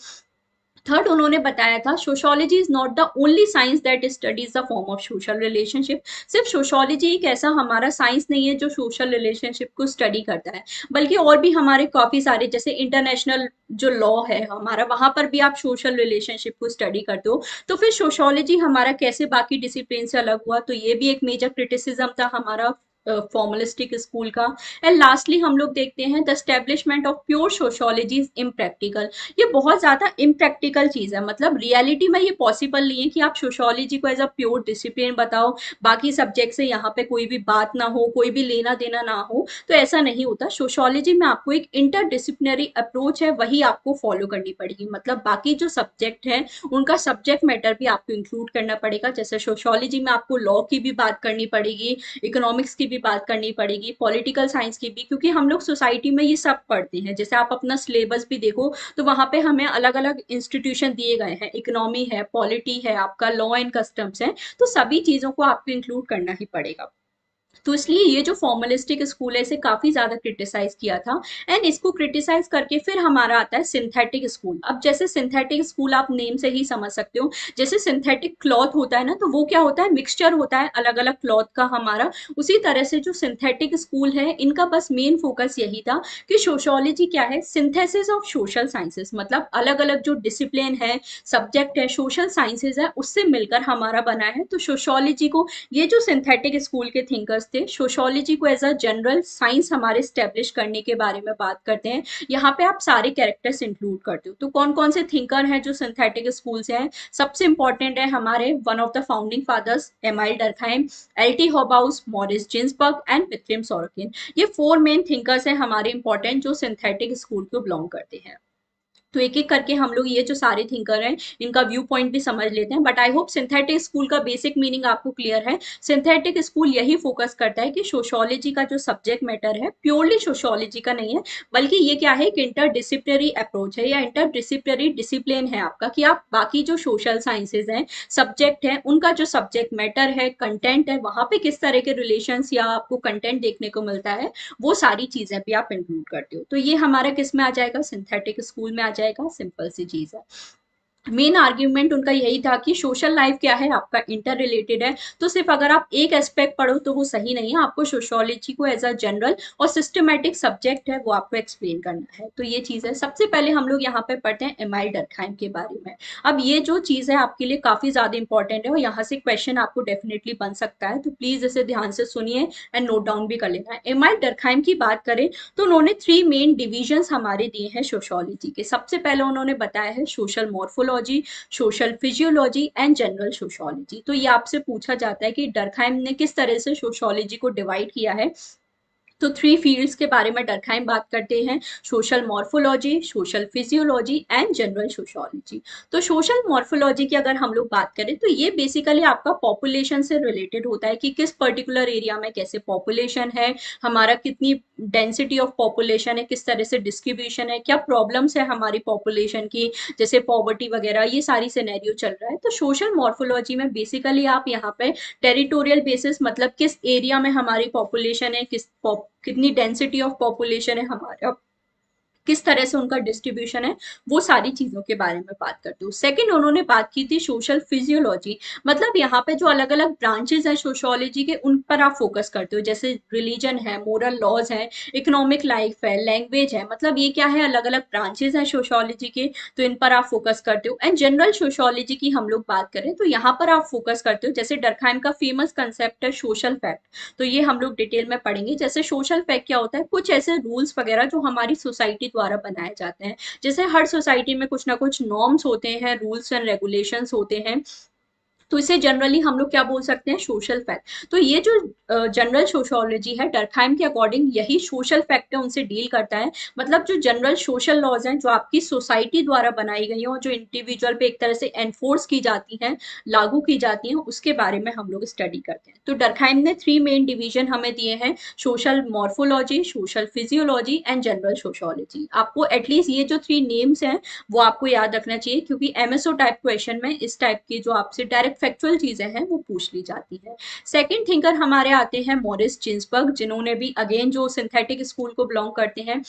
थर्ड, उन्होंने बताया था sociology is not the only science that studies the form of social relationship. सिर्फ सोशोलॉजी एक ऐसा हमारा साइंस नहीं है जो सोशल रिलेशनशिप को स्टडी करता है, बल्कि और भी हमारे काफी सारे, जैसे इंटरनेशनल जो लॉ है हमारा, वहां पर भी आप सोशल रिलेशनशिप को स्टडी करते हो। तो फिर सोशोलॉजी हमारा कैसे बाकी डिसिप्लिन से अलग हुआ, तो ये भी एक मेजर क्रिटिसिज्म था हमारा फॉर्मलिस्टिक स्कूल का। एंड लास्टली हम लोग देखते हैं the establishment of pure sociology is impractical. ये बहुत ज्यादा इम्प्रैक्टिकल चीज है, मतलब रियलिटी में ये पॉसिबल नहीं है कि आप सोशोलॉजी को एज अ प्योर डिसिप्लिन बताओ, बाकी सब्जेक्ट से यहाँ पे कोई भी बात ना हो, कोई भी लेना देना ना हो, तो ऐसा नहीं होता। सोशोलॉजी में आपको एक इंटरडिसिप्लिनरी अप्रोच है वही आपको फॉलो करनी पड़ेगी। मतलब बाकी जो सब्जेक्ट है उनका सब्जेक्ट मैटर भी आपको इंक्लूड करना पड़ेगा। जैसे सोशोलॉजी में आपको लॉ की भी बात करनी पड़ेगी, इकोनॉमिक्स की भी बात करनी पड़ेगी, पॉलिटिकल साइंस की भी, क्योंकि हम लोग सोसाइटी में ये सब पढ़ते हैं। जैसे आप अपना सिलेबस भी देखो तो वहां पे हमें अलग अलग इंस्टीट्यूशन दिए गए हैं, इकोनॉमी है, पॉलिटी है, आपका लॉ एंड कस्टम्स है, तो सभी चीजों को आपको इंक्लूड करना ही पड़ेगा। तो इसलिए ये जो फॉर्मलिस्टिक स्कूल है इसे काफी ज्यादा क्रिटिसाइज किया था। एंड इसको क्रिटिसाइज करके फिर हमारा आता है सिंथेटिक स्कूल। अब जैसे सिंथेटिक स्कूल आप नेम से ही समझ सकते हो, जैसे सिंथेटिक क्लॉथ होता है ना, तो वो क्या होता है, मिक्सचर होता है अलग अलग क्लॉथ का हमारा। उसी तरह से जो सिंथेटिक स्कूल है इनका बस मेन फोकस यही था कि सोशोलॉजी क्या है, सिंथेसिस ऑफ सोशल साइंसेस, मतलब अलग अलग जो डिसिप्लिन है, सब्जेक्ट है, सोशल साइंसेज है, उससे मिलकर हमारा बना है। तो सोशोलॉजी को, ये जो सिंथेटिक स्कूल के थिंकर्स थे, सोशोलॉजी को एज अ जनरल साइंस हमारे स्टेब्लिश करने के बारे में बात करते हैं। यहाँ पे आप सारे कैरेक्टर्स इंक्लूड करते हो। तो कौन कौन से थिंकर हैं जो सिंथेटिक स्कूल से हैं? सबसे इंपॉर्टेंट है हमारे one of the founding fathers Emile Durkheim, L T Hobhouse, Morris Ginsberg and Wilhelm Sorokin. ये फोर मेन थिंकर्स हैं हमारे इंपॉर्टेंट जो सिंथेटिक स्कूल को बिलोंग करते हैं। तो एक एक करके हम लोग ये जो सारे थिंकर हैं इनका व्यू पॉइंट भी समझ लेते हैं। But I hope synthetic school का बेसिक मीनिंग आपको क्लियर है। सिंथेटिक स्कूल यही फोकस करता है कि सोशोलॉजी का जो सब्जेक्ट मैटर है प्योरली सोशोलॉजी का नहीं है, बल्कि ये क्या है, एक इंटरडिसिप्लिनरी अप्रोच है या इंटरडिसिप्लिनरी डिसिप्लिन है आपका, कि आप बाकी जो सोशल साइंसेज हैं, सब्जेक्ट है, उनका जो सब्जेक्ट मैटर है, कंटेंट है, वहां पे किस तरह के रिलेशंस या आपको कंटेंट देखने को मिलता है, वो सारी चीजें भी आप इंक्लूड करते हो। तो ये हमारा किस में आ जाएगा, सिंथेटिक स्कूल में आ जाएगा। सिंपल सी चीज है। मेन आर्ग्यूमेंट उनका यही था कि सोशल लाइफ क्या है आपका इंटर रिलेटेड है। तो सिर्फ अगर आप एक एस्पेक्ट पढ़ो तो वो सही नहीं है, आपको सोशोलॉजी को एज अ जनरल और सिस्टमैटिक सब्जेक्ट है वो आपको एक्सप्लेन करना है। तो ये चीज है। सबसे पहले हम लोग यहाँ पे पढ़ते हैं एमाइल डर्कहाइम के बारे में। अब ये जो चीज है आपके लिए काफी ज्यादा इंपॉर्टेंट है और यहाँ से क्वेश्चन आपको डेफिनेटली बन सकता है, तो प्लीज इसे ध्यान से सुनिए एंड नोट डाउन भी कर लेना है। एमाइल डर्कहाइम की बात करें तो उन्होंने थ्री मेन डिविजन्स हमारे दिए हैं सोशोलॉजी के। सबसे पहले उन्होंने बताया है social morphology, social physiology and general sociology. तो ये आपसे पूछा जाता है कि डर्कहाइम ने किस तरह से सोशोलॉजी को डिवाइड किया है। तो थ्री फील्ड्स के बारे में डर्कहाइम बात करते हैं, social morphology, social physiology and general sociology. तो सोशल मॉर्फोलॉजी की अगर हम लोग बात करें तो ये बेसिकली आपका पॉपुलेशन से रिलेटेड होता है कि किस पर्टिकुलर एरिया में कैसे पॉपुलेशन है, हमारा कितनी डेंसिटी ऑफ पॉपुलेशन है, किस तरह से डिस्ट्रीब्यूशन है, क्या प्रॉब्लम्स है हमारी पॉपुलेशन की, जैसे पॉवर्टी वगैरह, ये सारी सिनेरियो चल रहा है। तो सोशल मॉर्फोलॉजी में बेसिकली आप यहाँ पे टेरिटोरियल बेसिस, मतलब किस एरिया में हमारी पॉपुलेशन है, कितनी डेंसिटी ऑफ पॉपुलेशन है हमारा, किस तरह से उनका डिस्ट्रीब्यूशन है, वो सारी चीजों के बारे में बात करते हो। सेकंड उन्होंने बात की थी सोशल फिजियोलॉजी, मतलब यहाँ पे जो अलग अलग ब्रांचेस हैं सोशियोलॉजी के, उन पर आप फोकस करते हो, जैसे रिलीजन है, मोरल लॉज है, इकोनॉमिक लाइफ है, लैंग्वेज है, मतलब ये क्या है, अलग अलग ब्रांचेस हैं सोशियोलॉजी के, तो इन पर आप फोकस करते हो। एंड जनरल सोशियोलॉजी की हम लोग बात करें तो यहाँ पर आप फोकस करते हो, जैसे डर्कहाइम का फेमस कंसेप्ट है सोशल फैक्ट, तो ये हम लोग डिटेल में पढ़ेंगे। जैसे सोशल फैक्ट क्या होता है, कुछ ऐसे रूल्स वगैरह जो हमारी सोसाइटी द्वारा बनाए जाते हैं, जैसे हर सोसाइटी में कुछ ना कुछ नॉर्म्स होते हैं, रूल्स एंड रेगुलेशंस होते हैं, तो इसे जनरली हम लोग क्या बोल सकते हैं, सोशल फैक्ट। तो ये जो जनरल सोशियोलॉजी है, डर्कहाइम के अकॉर्डिंग यही सोशल फैक्ट है, उनसे डील करता है। मतलब जो जनरल सोशल लॉज हैं जो आपकी सोसाइटी द्वारा बनाई गई हैं और जो इंडिविजुअल पे एक तरह से एनफोर्स की जाती हैं, लागू की जाती हैं, उसके बारे में हम लोग स्टडी करते हैं। तो डर्कहाइम ने 3 मेन डिवीजन हमें दिए हैं, social morphology, social physiology and general sociology. आपको एटलीस्ट ये जो 3 नेम्स हैं वो आपको याद रखना चाहिए, क्योंकि एमएसओ टाइप क्वेश्चन में इस टाइप की जो आपसे डायरेक्ट फैक्चुअल चीजें हैं वो पूछ ली जाती है। सेकंड थिंकर हमारे आते हैं मॉरिस जिन्सबर्ग, जिन्होंने भी अगेन जो सिंथेटिक स्कूल को बिलोंग करते हैं।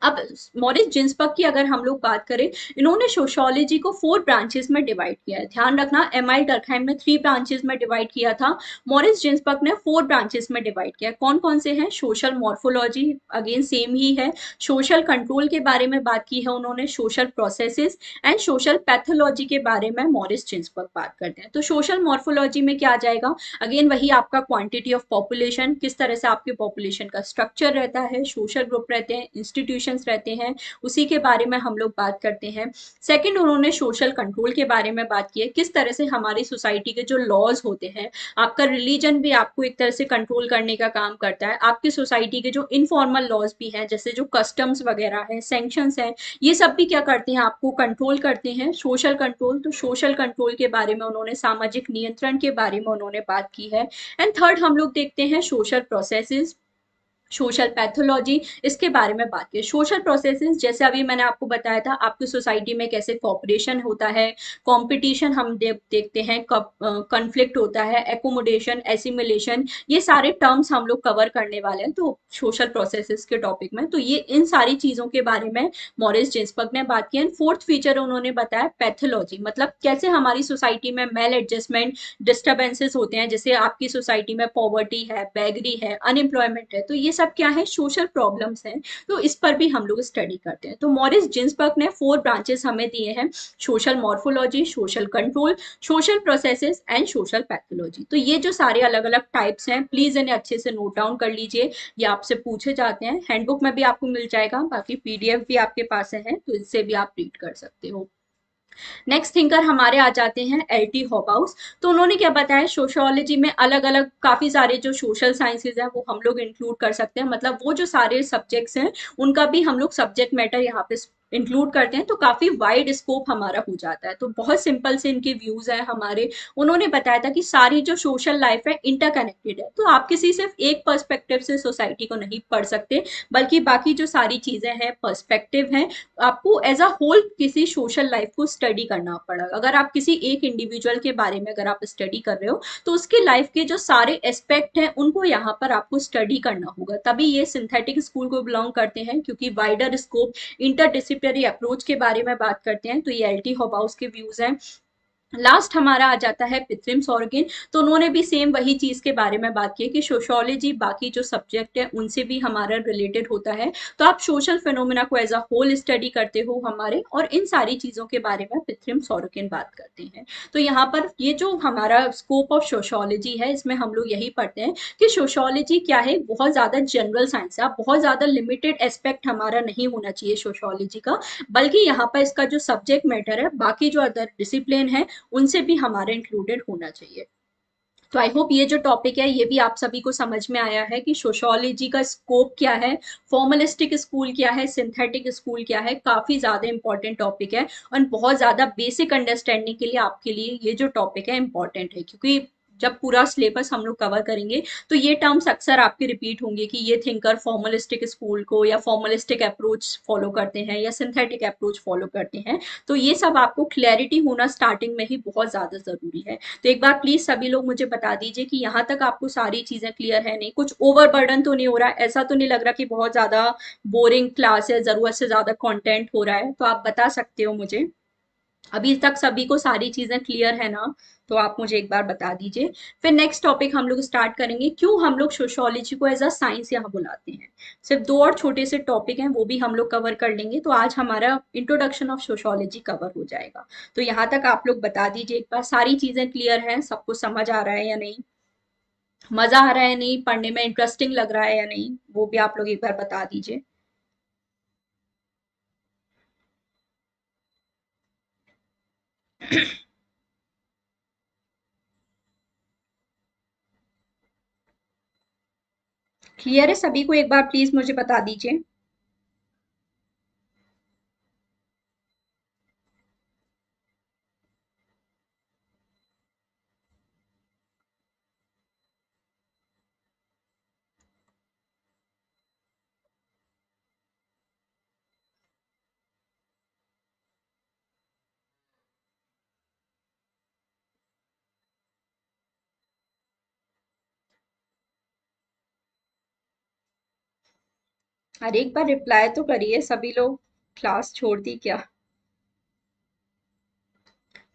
अब मॉरिस जिन्सबर्ग की अगर हम लोग बात करें, इन्होंने सोशियोलॉजी को 4 ब्रांचेस में डिवाइड किया है। ध्यान रखना, एमआई डर्कहाइम ने 3 ब्रांचेस में डिवाइड किया था, मॉरिस जिन्सबर्ग ने 4 ब्रांचेस में डिवाइड किया। कौन कौन से हैं, सोशल मॉर्फोलॉजी, अगेन सेम ही है, सोशल कंट्रोल के बारे में बात की है उन्होंने, social processes and social pathology के बारे में मॉरिस जिन्सबर्ग बात करते हैं। तो सोशल मॉर्फोलॉजी में क्या आ जाएगा, अगेन वही आपका क्वांटिटी ऑफ पॉपुलेशन, किस तरह से आपके पॉपुलेशन का स्ट्रक्चर रहता है, सोशल ग्रुप रहते हैं, इंस्टीट्यूशंस रहते हैं, उसी के बारे में हम लोग बात करते हैं। सेकंड उन्होंने सोशल कंट्रोल के बारे में बात की है, किस तरह से हमारी सोसाइटी के जो लॉज होते हैं, आपका रिलीजन भी आपको एक तरह से कंट्रोल करने का काम करता है, आपकी सोसाइटी के जो इनफॉर्मल लॉज भी हैं, जैसे जो कस्टम्स वगैरह हैं, सैंक्शंस हैं, ये सब भी क्या करते हैं, आपको कंट्रोल करते हैं, सोशल कंट्रोल। तो सोशल कंट्रोल के बारे में उन्होंने, सामाजिक नियंत्रण के बारे में उन्होंने बात की है। एंड थर्ड हम लोग देखते हैं सोशल प्रोसेसेस, सोशल पैथोलॉजी, इसके बारे में बात की। सोशल प्रोसेसेस जैसे अभी मैंने आपको बताया था, आपकी सोसाइटी में कैसे कॉपरेशन होता है, कंपटीशन हम देखते हैं, कॉन्फ्लिक्ट होता है, एकोमोडेशन, एसिमिलेशन, ये सारे टर्म्स हम लोग कवर करने वाले हैं तो सोशल प्रोसेसेस के टॉपिक में। तो ये इन सारी चीजों के बारे में मॉरिस जिन्सबर्ग ने बात की। एंड फोर्थ फीचर उन्होंने बताया पैथोलॉजी, मतलब कैसे हमारी सोसाइटी में मेल एडजस्टमेंट, डिस्टर्बेंसेस होते हैं, जैसे आपकी सोसाइटी में पॉवर्टी है, बेगरी है, अनएम्प्लॉयमेंट है, तो ये सब क्या है, सोशल प्रॉब्लम्स हैं, तो इस पर भी हम लोग स्टडी करते हैं। तो मॉरिस जिन्सबर्ग ने 4 ब्रांचेस हमें दिए हैं, social morphology, social control, social processes and social pathology. तो ये जो सारे अलग अलग टाइप्स हैं, प्लीज इन्हें अच्छे से नोट डाउन कर लीजिए, ये आपसे पूछे जाते हैं, हैंडबुक में भी आपको मिल जाएगा, बाकी पीडीएफ भी आपके पास है, तो इससे भी आप रीड कर सकते हो। नेक्स्ट थिंकर हमारे आ जाते हैं एल.टी. हॉबाउस। तो उन्होंने क्या बताया, सोशियोलॉजी में अलग अलग काफी सारे जो सोशल साइंसेज हैं वो हम लोग इंक्लूड कर सकते हैं, मतलब वो जो सारे सब्जेक्ट्स हैं उनका भी हम लोग सब्जेक्ट मैटर यहाँ पे इंक्लूड करते हैं, तो काफी वाइड स्कोप हमारा हो जाता है। तो बहुत सिंपल से इनके व्यूज है हमारे। उन्होंने बताया था कि सारी जो सोशल लाइफ है इंटरकनेक्टेड है, तो आप किसी सिर्फ एक पर्सपेक्टिव से सोसाइटी को नहीं पढ़ सकते, बल्कि बाकी जो सारी चीजें हैं, पर्सपेक्टिव हैं, आपको एज अ होल किसी सोशल लाइफ को स्टडी करना पड़ा। अगर आप किसी एक इंडिविजुअल के बारे में अगर आप स्टडी कर रहे हो, तो उसके लाइफ के जो सारे एस्पेक्ट हैं उनको यहाँ पर आपको स्टडी करना होगा, तभी ये सिंथेटिक स्कूल को बिलोंग करते हैं, क्योंकि वाइडर स्कोप, इंटरडिसिप्लिनरी अप्रोच के बारे में बात करते हैं। तो ये एल.टी. हॉबाउस के व्यूज हैं। लास्ट हमारा आ जाता है पिथ्रिम सॉर्गेन। तो उन्होंने भी सेम वही चीज के बारे में बात की कि सोशियोलॉजी बाकी जो सब्जेक्ट है उनसे भी हमारा रिलेटेड होता है, तो आप सोशल फिनोमेना को एज अ होल स्टडी करते हो हमारे, और इन सारी चीजों के बारे में पिथ्रिम सॉर्गेन बात करते हैं। तो यहाँ पर ये जो हमारा स्कोप ऑफ सोशियोलॉजी है, इसमें हम लोग यही पढ़ते हैं कि सोशियोलॉजी क्या है, बहुत ज्यादा जनरल साइंस है, आप बहुत ज्यादा लिमिटेड एस्पेक्ट हमारा नहीं होना चाहिए सोशियोलॉजी का, बल्कि यहाँ पर इसका जो सब्जेक्ट मैटर है, बाकी जो अदर डिसिप्लिन है उनसे भी हमारे इंक्लूडेड होना चाहिए। तो आई होप ये जो टॉपिक है ये भी आप सभी को समझ में आया है कि सोशियोलॉजी का स्कोप क्या है, फॉर्मलिस्टिक स्कूल क्या है, सिंथेटिक स्कूल क्या है, काफी ज्यादा इंपॉर्टेंट टॉपिक है, और बहुत ज्यादा बेसिक अंडरस्टैंडिंग के लिए आपके लिए ये जो टॉपिक है इंपॉर्टेंट है, क्योंकि जब पूरा सिलेबस हम लोग कवर करेंगे तो ये टर्म्स अक्सर आपके रिपीट होंगे कि ये थिंकर फॉर्मलिस्टिक स्कूल को या फॉर्मलिस्टिक अप्रोच फॉलो करते हैं या सिंथेटिक अप्रोच फॉलो करते हैं। तो ये सब आपको क्लैरिटी होना स्टार्टिंग में ही बहुत ज़्यादा ज़रूरी है। तो एक बार प्लीज़ सभी लोग मुझे बता दीजिए कि यहाँ तक आपको सारी चीज़ें क्लियर है, नहीं कुछ ओवरबर्डन तो नहीं हो रहा है, ऐसा तो नहीं लग रहा कि बहुत ज़्यादा बोरिंग क्लास है, ज़रूरत से ज़्यादा कंटेंट हो रहा है? तो आप बता सकते हो मुझे। अभी तक सभी को सारी चीजें क्लियर है ना? तो आप मुझे एक बार बता दीजिए। फिर नेक्स्ट टॉपिक हम लोग स्टार्ट करेंगे, क्यों हम लोग सोशियोलॉजी को एज अ साइंस यहाँ बुलाते हैं। सिर्फ दो और छोटे से टॉपिक हैं, वो भी हम लोग कवर कर लेंगे, तो आज हमारा इंट्रोडक्शन ऑफ सोशियोलॉजी कवर हो जाएगा। तो यहाँ तक आप लोग बता दीजिए एक बार, सारी चीजें क्लियर हैं, सबको समझ आ रहा है या नहीं, मजा आ रहा है नहीं, पढ़ने में इंटरेस्टिंग लग रहा है या नहीं, वो भी आप लोग एक बार बता दीजिए। क्लियर है सभी को? एक बार प्लीज मुझे बता दीजिए। अरे एक बार रिप्लाई तो करिए सभी लोग, क्लास छोड़ दी क्या?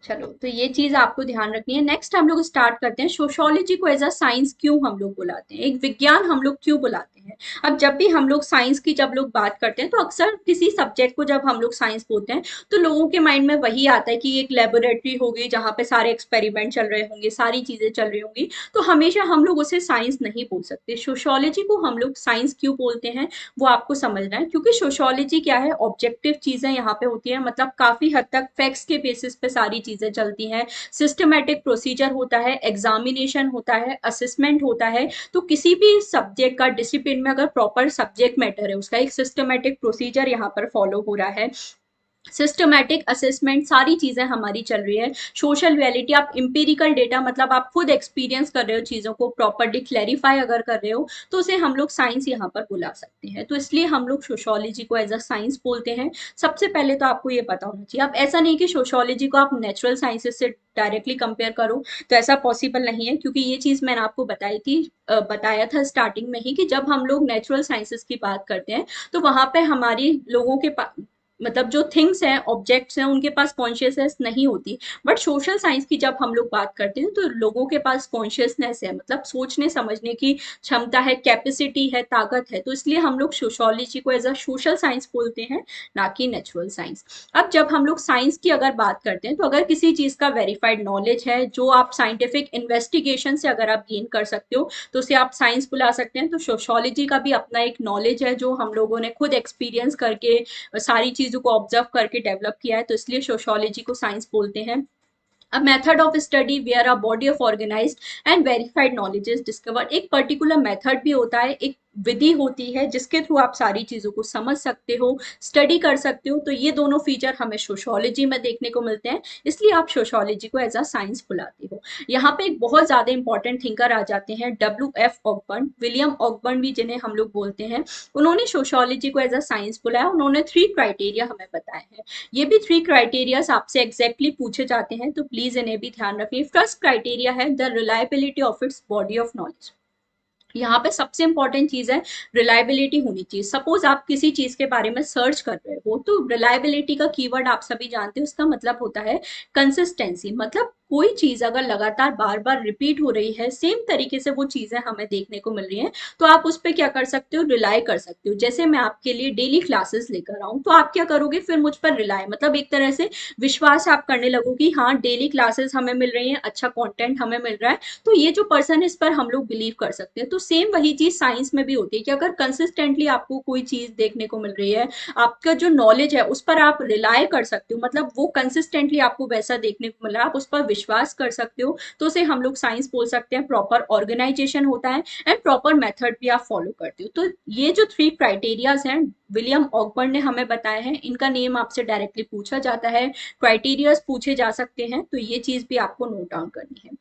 चलो, तो ये चीज आपको ध्यान रखनी है। नेक्स्ट हम लोग स्टार्ट करते हैं, सोशियोलॉजी को एज अ साइंस क्यों हम लोग बुलाते हैं, एक विज्ञान हम लोग क्यों बुलाते हैं। अब जब भी हम लोग साइंस की जब लोग बात करते हैं तो अक्सर किसी सब्जेक्ट को जब हम लोग साइंस बोलते हैं तो लोगों के माइंड में वही आता है कि एक लेबोरेटरी होगी जहाँ पे सारे एक्सपेरिमेंट चल रहे होंगे, सारी चीजें चल रही होंगी। तो हमेशा हम लोग उसे साइंस नहीं बोल सकते। सोशियोलॉजी को हम लोग साइंस क्यों बोलते हैं वो आपको समझना है, क्योंकि सोशियोलॉजी क्या है, ऑब्जेक्टिव चीजें यहाँ पे होती है, मतलब काफी हद तक फैक्ट्स के बेसिस पे सारी चीजें चलती हैं। सिस्टमैटिक प्रोसीजर होता है, एग्जामिनेशन होता है, असेसमेंट होता है। तो किसी भी सब्जेक्ट का डिसिप्लिन में अगर प्रॉपर सब्जेक्ट मैटर है, उसका एक सिस्टमैटिक प्रोसीजर यहाँ पर फॉलो हो रहा है, सिस्टमैटिक असेसमेंट, सारी चीजें हमारी चल रही है। सोशल रियलिटी, आप इंपीरिकल डेटा, मतलब आप खुद एक्सपीरियंस कर रहे हो चीजों को, प्रॉपरली क्लैरिफाई अगर कर रहे हो, तो उसे हम लोग साइंस यहाँ पर बुला सकते हैं। तो इसलिए हम लोग सोशोलॉजी को एज अ साइंस बोलते हैं। सबसे पहले तो आपको ये पता होना चाहिए। अब ऐसा नहीं कि सोशोलॉजी को आप नेचुरल साइंसेज से डायरेक्टली कंपेयर करो, तो ऐसा पॉसिबल नहीं है, क्योंकि ये चीज मैंने आपको बताई थी, बताया था स्टार्टिंग में ही, कि जब हम लोग नेचुरल साइंसेज की बात करते हैं तो वहां पे हमारी लोगों के मतलब जो थिंग्स हैं, ऑब्जेक्ट्स हैं, उनके पास कॉन्शियसनेस नहीं होती। बट सोशल साइंस की जब हम लोग बात करते हैं तो लोगों के पास कॉन्शियसनेस है, मतलब सोचने समझने की क्षमता है, कैपेसिटी है, ताकत है। तो इसलिए हम लोग सोशोलॉजी को एज अ सोशल साइंस बोलते हैं, ना कि नेचुरल साइंस। अब जब हम लोग साइंस की अगर बात करते हैं तो अगर किसी चीज का वेरीफाइड नॉलेज है, जो आप साइंटिफिक इन्वेस्टिगेशन से अगर आप गेन कर सकते हो, तो उसे आप साइंस बुला सकते हैं। तो सोशोलॉजी का भी अपना एक नॉलेज है जो हम लोगों ने खुद एक्सपीरियंस करके, सारी चीजों को ऑब्जर्व करके डेवलप किया है, तो इसलिए सोशोलॉजी को साइंस बोलते हैं। A method of study where a body of organized and verified knowledge is discovered, एक पर्टिकुलर मेथड भी होता है, एक विधि होती है जिसके थ्रू आप सारी चीजों को समझ सकते हो, स्टडी कर सकते हो। तो ये दोनों फीचर हमें सोशोलॉजी में देखने को मिलते हैं, इसलिए आप सोशोलॉजी को एज अ साइंस बुलाते हो। यहाँ पे एक बहुत ज्यादा इंपॉर्टेंट थिंकर आ जाते हैं, डब्ल्यू एफ ऑकबर्न, विलियम ऑकबर्न भी जिन्हें हम लोग बोलते हैं। उन्होंने सोशोलॉजी को एज अ साइंस बुलाया, उन्होंने 3 क्राइटेरिया हमें बताए हैं। ये भी 3 क्राइटेरियाज आपसे एग्जैक्टली पूछे जाते हैं, तो प्लीज इन्हें भी ध्यान रखिए। फर्स्ट क्राइटेरिया है the reliability of its body of knowledge. यहाँ पे सबसे इंपॉर्टेंट चीज है, रिलायबिलिटी होनी चाहिए। सपोज आप किसी चीज के बारे में सर्च कर रहे हो, तो रिलायबिलिटी का कीवर्ड आप सभी जानते हो, उसका मतलब होता है कंसिस्टेंसी। मतलब कोई चीज अगर लगातार बार बार रिपीट हो रही है, सेम तरीके से वो चीजें हमें देखने को मिल रही हैं, तो आप उस पर क्या कर सकते हो, रिलाई कर सकते हो। जैसे मैं आपके लिए डेली क्लासेस लेकर आऊं, तो आप क्या करोगे, फिर मुझ पर रिलाई, मतलब एक तरह से विश्वास आप करने लगो कि हाँ, डेली क्लासेस हमें मिल रही हैं, अच्छा कंटेंट हमें मिल रहा है, तो ये जो पर्सन है इस पर हम लोग बिलीव कर सकते हैं। तो सेम वही चीज साइंस में भी होती है कि अगर कंसिस्टेंटली आपको कोई चीज देखने को मिल रही है, आपका जो नॉलेज है उस पर आप रिलाय कर सकते हो, मतलब वो कंसिस्टेंटली आपको वैसा देखने को मिला, आप उस पर विश्वास कर सकते हो, तो उसे हम लोग साइंस बोल सकते हैं। प्रॉपर ऑर्गेनाइजेशन होता है एंड प्रॉपर मेथड भी आप फॉलो करते हो। तो ये जो 3 क्राइटेरियाज हैं, विलियम ऑकबर्न ने हमें बताया है, इनका नेम आपसे डायरेक्टली पूछा जाता है, क्राइटेरियाज पूछे जा सकते हैं, तो ये चीज भी आपको नोट डाउन करनी है।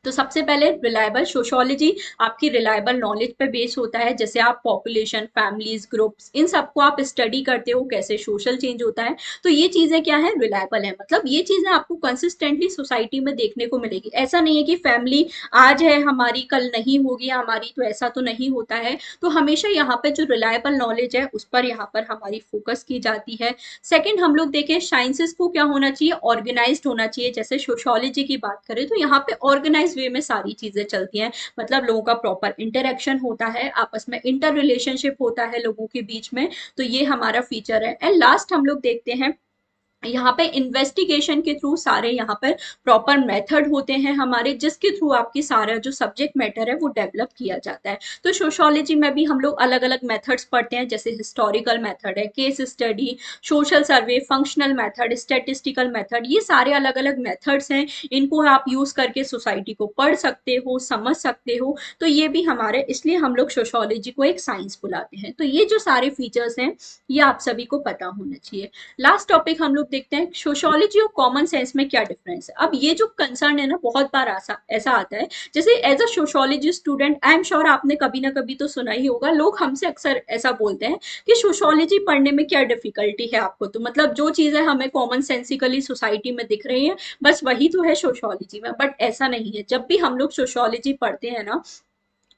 तो सबसे पहले रिलायबल सोशियोलॉजी आपकी रिलायबल नॉलेज पे बेस होता है, जैसे आप पॉपुलेशन, फैमिलीज, ग्रुप्स, इन सबको आप स्टडी करते हो, कैसे सोशल चेंज होता है। तो ये चीजें क्या है, रिलायबल है, मतलब ये चीजें आपको कंसिस्टेंटली सोसाइटी में देखने को मिलेगी। ऐसा नहीं है कि फैमिली आज है हमारी कल नहीं होगी हमारी, तो ऐसा तो नहीं होता है। तो हमेशा यहाँ पे जो रिलायबल नॉलेज है उस पर यहाँ पर हमारी फोकस की जाती है। सेकंड हम लोग देखें साइंसेस को क्या होना चाहिए, ऑर्गेनाइज्ड होना चाहिए। जैसे सोशियोलॉजी की बात करें तो यहाँ पे ऑर्गेनाइज वे में सारी चीजें चलती हैं, मतलब लोगों का प्रॉपर इंटरेक्शन होता है, आपस में इंटर रिलेशनशिप होता है लोगों के बीच में। तो ये हमारा फीचर है। एंड लास्ट हम लोग देखते हैं यहाँ पे इन्वेस्टिगेशन के थ्रू सारे यहाँ पर प्रॉपर मेथड होते हैं हमारे, जिसके थ्रू आपकी सारा जो सब्जेक्ट मैटर है वो डेवलप किया जाता है। तो सोशियोलॉजी में भी हम लोग अलग अलग मेथड्स पढ़ते हैं, जैसे हिस्टोरिकल मेथड है, केस स्टडी, सोशल सर्वे, फंक्शनल मेथड, स्टेटिस्टिकल मेथड, ये सारे अलग अलग मेथड्स हैं। इनको आप यूज करके सोसाइटी को पढ़ सकते हो, समझ सकते हो। तो ये भी हमारे, इसलिए हम लोग सोशियोलॉजी को एक साइंस बुलाते हैं। तो ये जो सारे फीचर्स हैं ये आप सभी को पता होना चाहिए। लास्ट टॉपिक हम लोग देखते हैं सोशियोलॉजी और कॉमन सेंस में क्या डिफरेंस है। अब ये जो कंसर्न है ना, बहुत बार ऐसा आता है, जैसे as a sociology student I am sure आपने कभी ना कभी तो सुना ही होगा, लोग हमसे अक्सर ऐसा बोलते हैं कि सोशियोलॉजी पढ़ने में क्या डिफिकल्टी है आपको, तो मतलब जो चीजें हमें कॉमन सेंसिकली सोसाइटी में दिख रही है बस वही तो है सोशियोलॉजी में। बट ऐसा नहीं है। जब भी हम लोग सोशियोलॉजी पढ़ते हैं ना,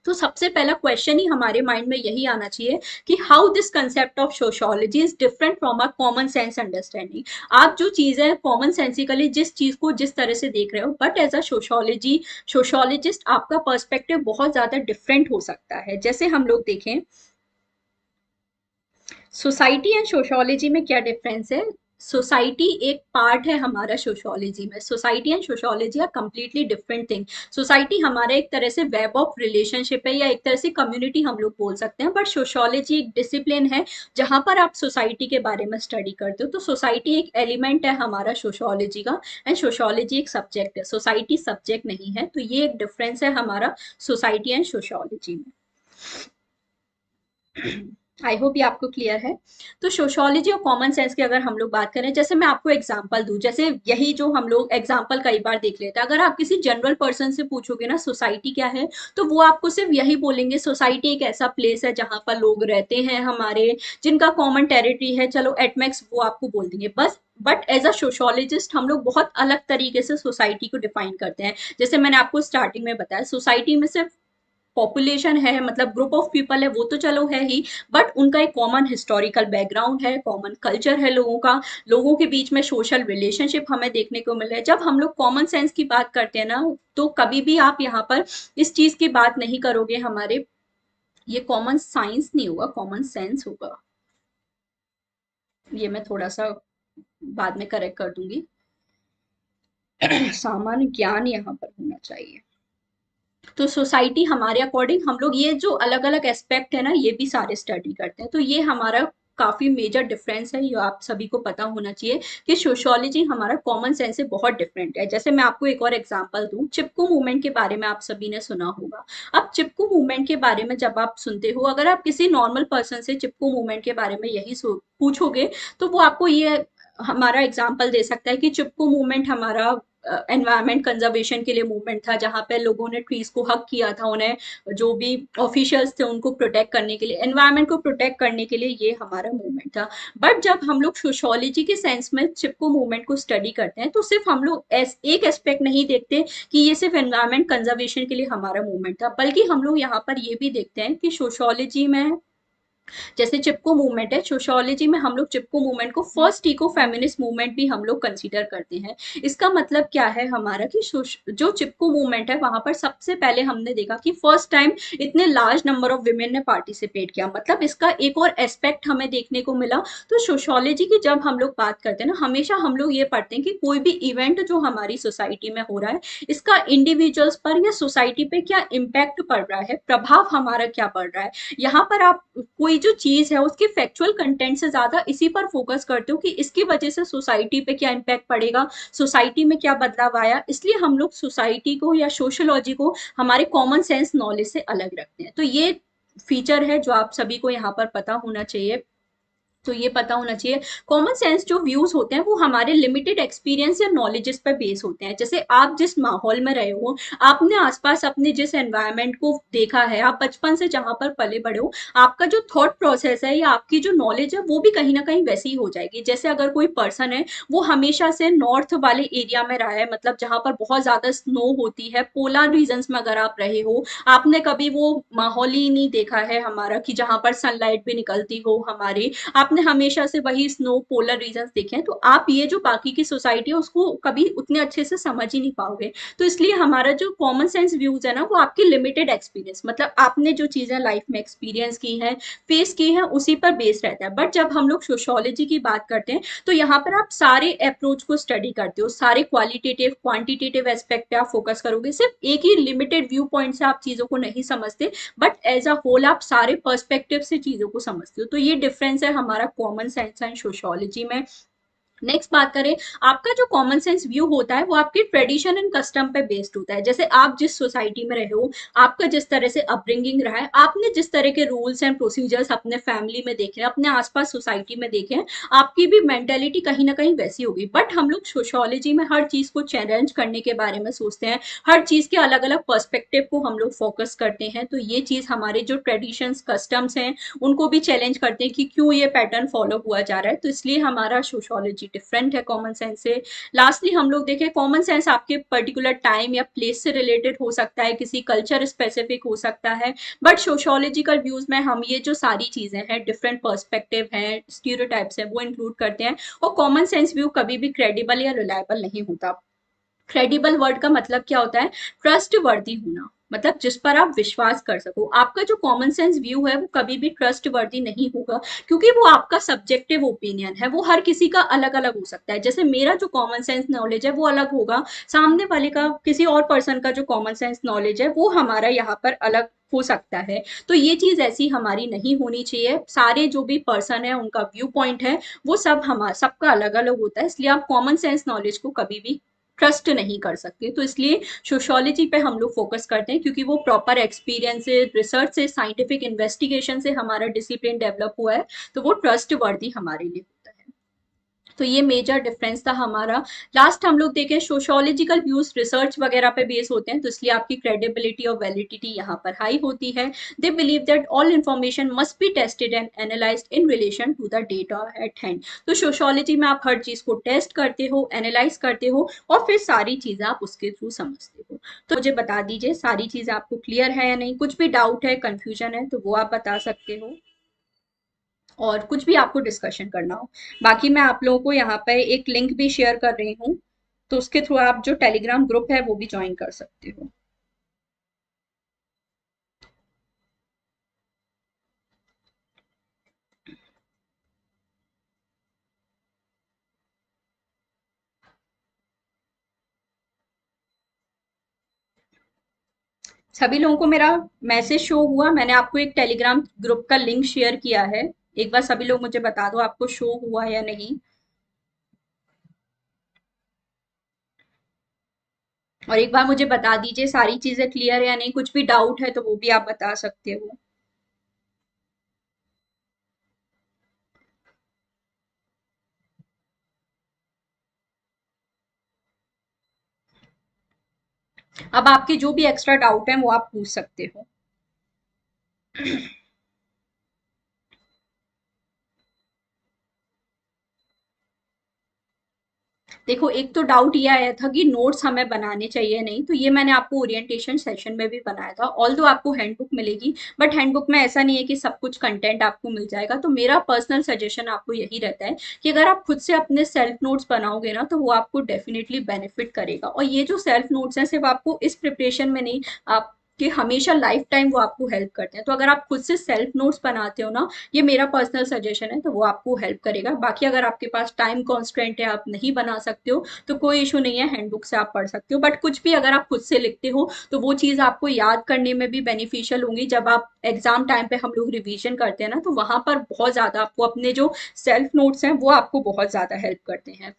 तो सबसे पहला क्वेश्चन ही हमारे माइंड में यही आना चाहिए कि how this concept of sociology is different from a common sense understanding. आप जो चीजें कॉमन सेंसिकली जिस चीज को जिस तरह से देख रहे हो, बट एज अ सोशियोलॉजिस्ट आपका पर्सपेक्टिव बहुत ज्यादा डिफरेंट हो सकता है। जैसे हम लोग देखें सोसाइटी एंड सोशियोलॉजी में क्या डिफरेंस है। सोसाइटी एक पार्ट है हमारा सोशियोलॉजी में, society and sociology are completely different thing. Society हमारा एक तरह से वेब ऑफ रिलेशनशिप है, या एक तरह से कम्युनिटी हम लोग बोल सकते हैं, बट सोशियोलॉजी एक डिसिप्लिन है जहां पर आप सोसाइटी के बारे में स्टडी करते हो। तो सोसाइटी एक एलिमेंट है हमारा सोशियोलॉजी का, एंड सोशियोलॉजी एक सब्जेक्ट है, सोसाइटी सब्जेक्ट नहीं है। तो ये एक डिफरेंस है हमारा सोसाइटी एंड सोशियोलॉजी में। आई होप ये आपको क्लियर है। तो सोशियोलॉजी और कॉमन सेंस की अगर हम लोग बात करें, जैसे मैं आपको एग्जांपल दूं, जैसे यही जो हम लोग एग्जांपल कई बार देख लेते हैं, अगर आप किसी जनरल पर्सन से पूछोगे ना सोसाइटी क्या है, तो वो आपको सिर्फ यही बोलेंगे सोसाइटी एक ऐसा प्लेस है जहां पर लोग रहते हैं हमारे, जिनका कॉमन टेरिटरी है, चलो एटमैक्स वो आपको बोल देंगे बस। बट एज अ सोशियोलॉजिस्ट हम लोग बहुत अलग तरीके से सोसाइटी को डिफाइन करते हैं। जैसे मैंने आपको स्टार्टिंग में बताया, सोसाइटी में सिर्फ पॉपुलेशन है, मतलब ग्रुप ऑफ पीपल है, वो तो चलो है ही, बट उनका एक कॉमन हिस्टोरिकल बैकग्राउंड है, कॉमन कल्चर है लोगों का, लोगों के बीच में सोशल रिलेशनशिप हमें देखने को मिल रहा है। जब हम लोग कॉमन सेंस की बात करते हैं ना, तो कभी भी आप यहाँ पर इस चीज की बात नहीं करोगे हमारे, ये कॉमन साइंस नहीं होगा, कॉमन सेंस होगा। ये मैं थोड़ा सा बाद में करेक्ट कर दूंगी। सामान्य ज्ञान यहाँ पर होना चाहिए। तो सोसाइटी हमारे अकॉर्डिंग हम लोग ये जो अलग अलग एस्पेक्ट है ना, ये भी सारे स्टडी करते हैं। तो ये हमारा काफी मेजर डिफरेंस है, ये आप सभी को पता होना चाहिए कि सोशियोलॉजी हमारा कॉमन सेंस से बहुत डिफरेंट है। जैसे मैं आपको एक और एग्जांपल दूं, चिपकू मूवमेंट के बारे में आप सभी ने सुना होगा। अब चिपकू मूवमेंट के बारे में जब आप सुनते हो, अगर आप किसी नॉर्मल पर्सन से चिपकू मूवमेंट के बारे में यही पूछोगे, तो वो आपको ये हमारा एग्जाम्पल दे सकता है कि चिपकू मूवमेंट हमारा एनवायरमेंट कंजर्वेशन के लिए मूवमेंट था, जहां पे लोगों ने ट्रीज को हक किया था, उन्हें जो भी ऑफिशियल्स थे उनको प्रोटेक्ट करने के लिए, एनवायरमेंट को प्रोटेक्ट करने के लिए ये हमारा मूवमेंट था। बट जब हम लोग सोशियोलॉजी के सेंस में चिपको मूवमेंट को स्टडी करते हैं, तो सिर्फ हम लोग एक एस्पेक्ट नहीं देखते कि ये सिर्फ एनवायरमेंट कंजर्वेशन के लिए हमारा मूवमेंट था, बल्कि हम लोग यहाँ पर ये भी देखते हैं कि सोशियोलॉजी में जैसे चिपको मूवमेंट है, सोशियोलॉजी में हम लोग चिपको मूवमेंट को फर्स्ट इको फेमिनिस्ट मूवमेंट भी हम लोग कंसीडर करते हैं। इसका मतलब क्या है हमारा कि जो चिपको मूवमेंट है वहां पर सबसे पहले हमने देखा कि फर्स्ट टाइम इतने लार्ज नंबर ऑफ विमेन ने पार्टिसिपेट किया, मतलब इसका एक और एस्पेक्ट हमें देखने को मिला। तो सोशियोलॉजी की जब हम लोग बात करते हैं ना, हमेशा हम लोग ये पढ़ते हैं कि कोई भी इवेंट जो हमारी सोसाइटी में हो रहा है, इसका इंडिविजुअल्स पर या सोसाइटी पे क्या इम्पैक्ट पड़ रहा है, प्रभाव हमारा क्या पड़ रहा है। यहाँ पर आप कोई जो चीज है उसके फैक्चुअल कंटेंट से ज्यादा इसी पर फोकस करते हो कि इसकी वजह से सोसाइटी पे क्या इम्पैक्ट पड़ेगा, सोसाइटी में क्या बदलाव आया। इसलिए हम लोग सोसाइटी को या सोशोलॉजी को हमारे कॉमन सेंस नॉलेज से अलग रखते हैं। तो ये फीचर है जो आप सभी को यहाँ पर पता होना चाहिए। तो ये पता होना चाहिए। कॉमन सेंस जो व्यूज होते हैं वो हमारे लिमिटेड एक्सपीरियंस या नॉलेजेस पर बेस होते हैं। जैसे आप जिस माहौल में रहे हो, आपने आसपास अपने जिस एनवायरनमेंट को देखा है, आप बचपन से जहां पर पले बड़े हो, आपका जो थॉट प्रोसेस है या आपकी जो नॉलेज है वो भी कहीं ना कहीं वैसी ही हो जाएगी। जैसे अगर कोई पर्सन है, वो हमेशा से नॉर्थ वाले एरिया में रहा है, मतलब जहां पर बहुत ज्यादा स्नो होती है, पोलर रीजन्स में अगर आप रहे हो, आपने कभी वो माहौल ही नहीं देखा है हमारा कि जहां पर सनलाइट भी निकलती हो हमारे, आपने हमेशा से वही स्नो पोलर रीजन्स देखे हैं, तो आप ये जो बाकी की सोसाइटी है उसको कभी उतने अच्छे से समझ ही नहीं पाओगे। तो इसलिए हमारा जो कॉमन सेंस व्यूज है ना, वो आपकी लिमिटेड एक्सपीरियंस, मतलब आपने जो चीजें लाइफ में एक्सपीरियंस की है, फेस की है, उसी पर बेस रहता है। बट जब हम लोग सोशोलॉजी की बात करते हैं, तो यहाँ पर आप सारे अप्रोच को स्टडी करते हो, सारे क्वालिटेटिव क्वांटिटेटिव एस्पेक्ट पे आप फोकस करोगे। सिर्फ एक ही लिमिटेड व्यू पॉइंट से आप चीजों को नहीं समझते, बट एज अ होल आप सारे पर्सपेक्टिव से चीजों को समझते हो। तो ये डिफरेंस है हमारा कॉमन सेंस एंड सोशियोलॉजी में। नेक्स्ट बात करें, आपका जो कॉमन सेंस व्यू होता है वो आपके ट्रेडिशन एंड कस्टम पे बेस्ड होता है। जैसे आप जिस सोसाइटी में रहे हो, आपका जिस तरह से अपब्रिंगिंग रहा है, आपने जिस तरह के रूल्स एंड प्रोसीजर्स अपने फैमिली में देखे हैं, अपने आसपास सोसाइटी में देखे हैं, आपकी भी मेंटेलिटी कहीं ना कहीं वैसी होगी। बट हम लोग सोशियोलॉजी में हर चीज को चैलेंज करने के बारे में सोचते हैं, हर चीज के अलग अलग पर्सपेक्टिव को हम लोग फोकस करते हैं। तो ये चीज हमारे जो ट्रेडिशंस कस्टम्स हैं उनको भी चैलेंज करते हैं कि क्यों ये पैटर्न फॉलो हुआ जा रहा है। तो इसलिए हमारा सोशियोलॉजी डिफरेंट है कॉमन सेंस से। लास्टली हम लोग देखें, कॉमन सेंस आपके पर्टिकुलर टाइम या प्लेस से रिलेटेड हो सकता है, किसी कल्चर स्पेसिफिक हो सकता है। बट सोशियोलॉजिकल व्यूज में हम ये जो सारी चीजें हैं, डिफरेंट पर्सपेक्टिव हैं, स्टीरियोटाइप्स हैं, वो इंक्लूड करते हैं। और कॉमन सेंस व्यू कभी भी क्रेडिबल या रिलायबल नहीं होता। क्रेडिबल वर्ड का मतलब क्या होता है? ट्रस्ट वर्दी होना, मतलब जिस पर आप विश्वास कर सको। आपका जो कॉमन सेंस व्यू है वो कभी भी ट्रस्ट वर्दी नहीं होगा, क्योंकि वो आपका सब्जेक्टिव ओपिनियन है, वो हर किसी का अलग अलग हो सकता है। जैसे मेरा जो कॉमन सेंस नॉलेज है वो अलग होगा, सामने वाले का, किसी और पर्सन का जो कॉमन सेंस नॉलेज है वो हमारा यहाँ पर अलग हो सकता है। तो ये चीज ऐसी हमारी नहीं होनी चाहिए। सारे जो भी पर्सन है उनका व्यू पॉइंट है वो सब हमारा सबका अलग अलग होता है, इसलिए आप कॉमन सेंस नॉलेज को कभी भी ट्रस्ट नहीं कर सकते। तो इसलिए सोशियोलॉजी पे हम लोग फोकस करते हैं, क्योंकि वो प्रॉपर एक्सपीरियंस से, रिसर्च से, साइंटिफिक इन्वेस्टिगेशन से हमारा डिसिप्लिन डेवलप हुआ है, तो वो ट्रस्ट वर्दी हमारे लिए होता है। तो ये मेजर डिफरेंस था हमारा। लास्ट हम लोग देखें, सोशियोलॉजिकल व्यूज रिसर्च वगैरह पे बेस होते हैं, तो इसलिए आपकी क्रेडिबिलिटी और वैलिडिटी यहाँ पर हाई होती है। They believe that all information must be tested and analysed in relation to the data at hand. तो सोशियोलॉजी में आप हर चीज को टेस्ट करते हो, एनालाइज करते हो, और फिर सारी चीजें आप उसके थ्रू समझते हो। तो मुझे बता दीजिए सारी चीजें आपको क्लियर है या नहीं, कुछ भी डाउट है, कंफ्यूजन है, तो वो आप बता सकते हो, और कुछ भी आपको डिस्कशन करना हो। बाकी मैं आप लोगों को यहाँ पे एक लिंक भी शेयर कर रही हूँ, तो उसके थ्रू आप जो टेलीग्राम ग्रुप है वो भी ज्वाइन कर सकते हो। सभी लोगों को मेरा मैसेज शो हुआ? मैंने आपको एक टेलीग्राम ग्रुप का लिंक शेयर किया है, एक बार सभी लोग मुझे बता दो आपको शो हुआ या नहीं। और एक बार मुझे बता दीजिए सारी चीजें क्लियर है या नहीं, कुछ भी डाउट है तो वो भी आप बता सकते हो। अब आपके जो भी एक्स्ट्रा डाउट है वो आप पूछ सकते हो। देखो, एक तो डाउट ये आया था कि नोट्स हमें बनाने चाहिए नहीं, तो ये मैंने आपको ओरिएंटेशन सेशन में भी बनाया था। ऑल दो आपको हैंडबुक मिलेगी, बट हैंडबुक में ऐसा नहीं है कि सब कुछ कंटेंट आपको मिल जाएगा। तो मेरा पर्सनल सजेशन आपको यही रहता है कि अगर आप खुद से अपने सेल्फ नोट्स बनाओगे ना, तो वो आपको डेफिनेटली बेनिफिट करेगा। और ये जो सेल्फ नोट्स हैं सिर्फ आपको इस प्रिपरेशन में नहीं, आप कि हमेशा लाइफ टाइम वो आपको हेल्प करते हैं। तो अगर आप खुद से सेल्फ नोट्स बनाते हो ना, ये मेरा पर्सनल सजेशन है, तो वो आपको हेल्प करेगा। बाकी अगर आपके पास टाइम कॉन्स्ट्रेंट है, आप नहीं बना सकते हो, तो कोई इशू नहीं है, हैंडबुक से आप पढ़ सकते हो। बट कुछ भी अगर आप खुद से लिखते हो तो वो चीज़ आपको याद करने में भी बेनिफिशियल होंगी। जब आप एग्जाम टाइम पे हम लोग रिवीजन करते हैं ना, तो वहां पर बहुत ज़्यादा आपको अपने जो सेल्फ नोट्स हैं वो आपको बहुत ज़्यादा हेल्प करते हैं।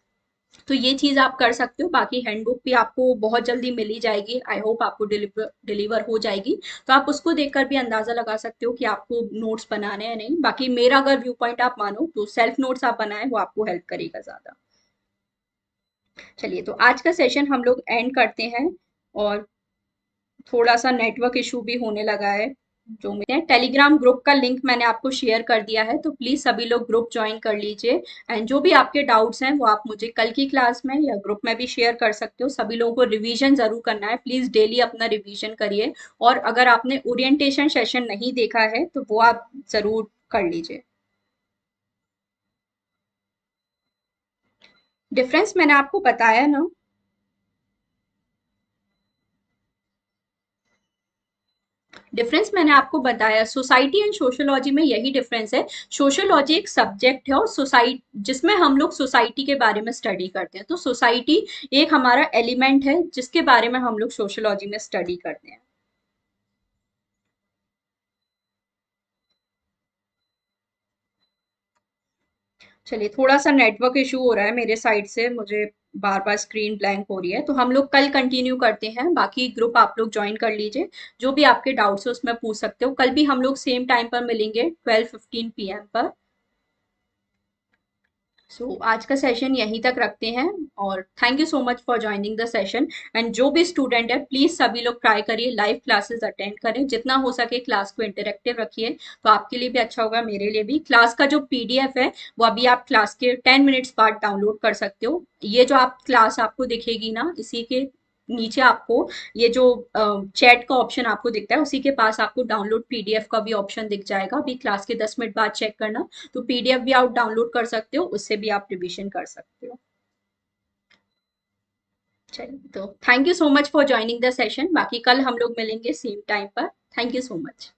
तो ये चीज आप कर सकते हो। बाकी हैंडबुक भी आपको बहुत जल्दी मिल ही जाएगी, आई होप आपको डिलीवर डिलीवर हो जाएगी। तो आप उसको देखकर भी अंदाजा लगा सकते हो कि आपको नोट्स बनाने हैं नहीं। बाकी मेरा अगर व्यू पॉइंट आप मानो तो सेल्फ नोट्स आप बनाएं, वो आपको हेल्प करेगा ज्यादा। चलिए, तो आज का सेशन हम लोग एंड करते हैं। और थोड़ा सा नेटवर्क इशू भी होने लगा है, जो मेरे टेलीग्राम ग्रुप का लिंक मैंने आपको शेयर कर दिया है, तो प्लीज सभी लोग ग्रुप ज्वाइन कर लीजिए। एंड जो भी आपके डाउट्स हैं वो आप मुझे कल की क्लास में या ग्रुप में भी शेयर कर सकते हो। सभी लोगों को रिवीजन जरूर करना है, प्लीज डेली अपना रिवीजन करिए। और अगर आपने ओरिएंटेशन सेशन नहीं देखा है तो वो आप जरूर कर लीजिए। डिफरेंस मैंने आपको बताया ना। डिफरेंस मैंने आपको बताया, सोसाइटी एंड सोशियोलॉजी में यही डिफरेंस है। सोशियोलॉजी एक सब्जेक्ट है और सोसाइटी जिसमें हम लोग सोसाइटी के बारे में स्टडी करते हैं, तो सोसाइटी एक हमारा एलिमेंट है जिसके बारे में हम लोग सोशियोलॉजी में स्टडी करते हैं। चलिए, थोड़ा सा नेटवर्क इशू हो रहा है मेरे साइड से, मुझे बार बार स्क्रीन ब्लैंक हो रही है, तो हम लोग कल कंटिन्यू करते हैं। बाकी ग्रुप आप लोग ज्वाइन कर लीजिए। जो भी आपके डाउट्स है उसमें पूछ सकते हो। कल भी हम लोग सेम टाइम पर मिलेंगे, 12:15 PM पर। आज का सेशन यहीं तक रखते हैं। और thank you so much for joining the session. And जो भी स्टूडेंट है प्लीज सभी लोग ट्राई करिए लाइव क्लासेस अटेंड करें, जितना हो सके क्लास को इंटरेक्टिव रखिए, तो आपके लिए भी अच्छा होगा, मेरे लिए भी। क्लास का जो पीडीएफ है वो अभी आप क्लास के 10 मिनट्स बाद डाउनलोड कर सकते हो। ये जो आप क्लास आपको दिखेगी ना, इसी के नीचे आपको ये जो चैट का ऑप्शन आपको दिखता है, उसी के पास आपको डाउनलोड पीडीएफ का भी ऑप्शन दिख जाएगा। अभी क्लास के 10 मिनट बाद चेक करना। तो पीडीएफ भी आप डाउनलोड कर सकते हो, उससे भी आप रिवीजन कर सकते हो। चलिए, तो thank you so much for joining the session. बाकी कल हम लोग मिलेंगे सेम टाइम पर। Thank you so much.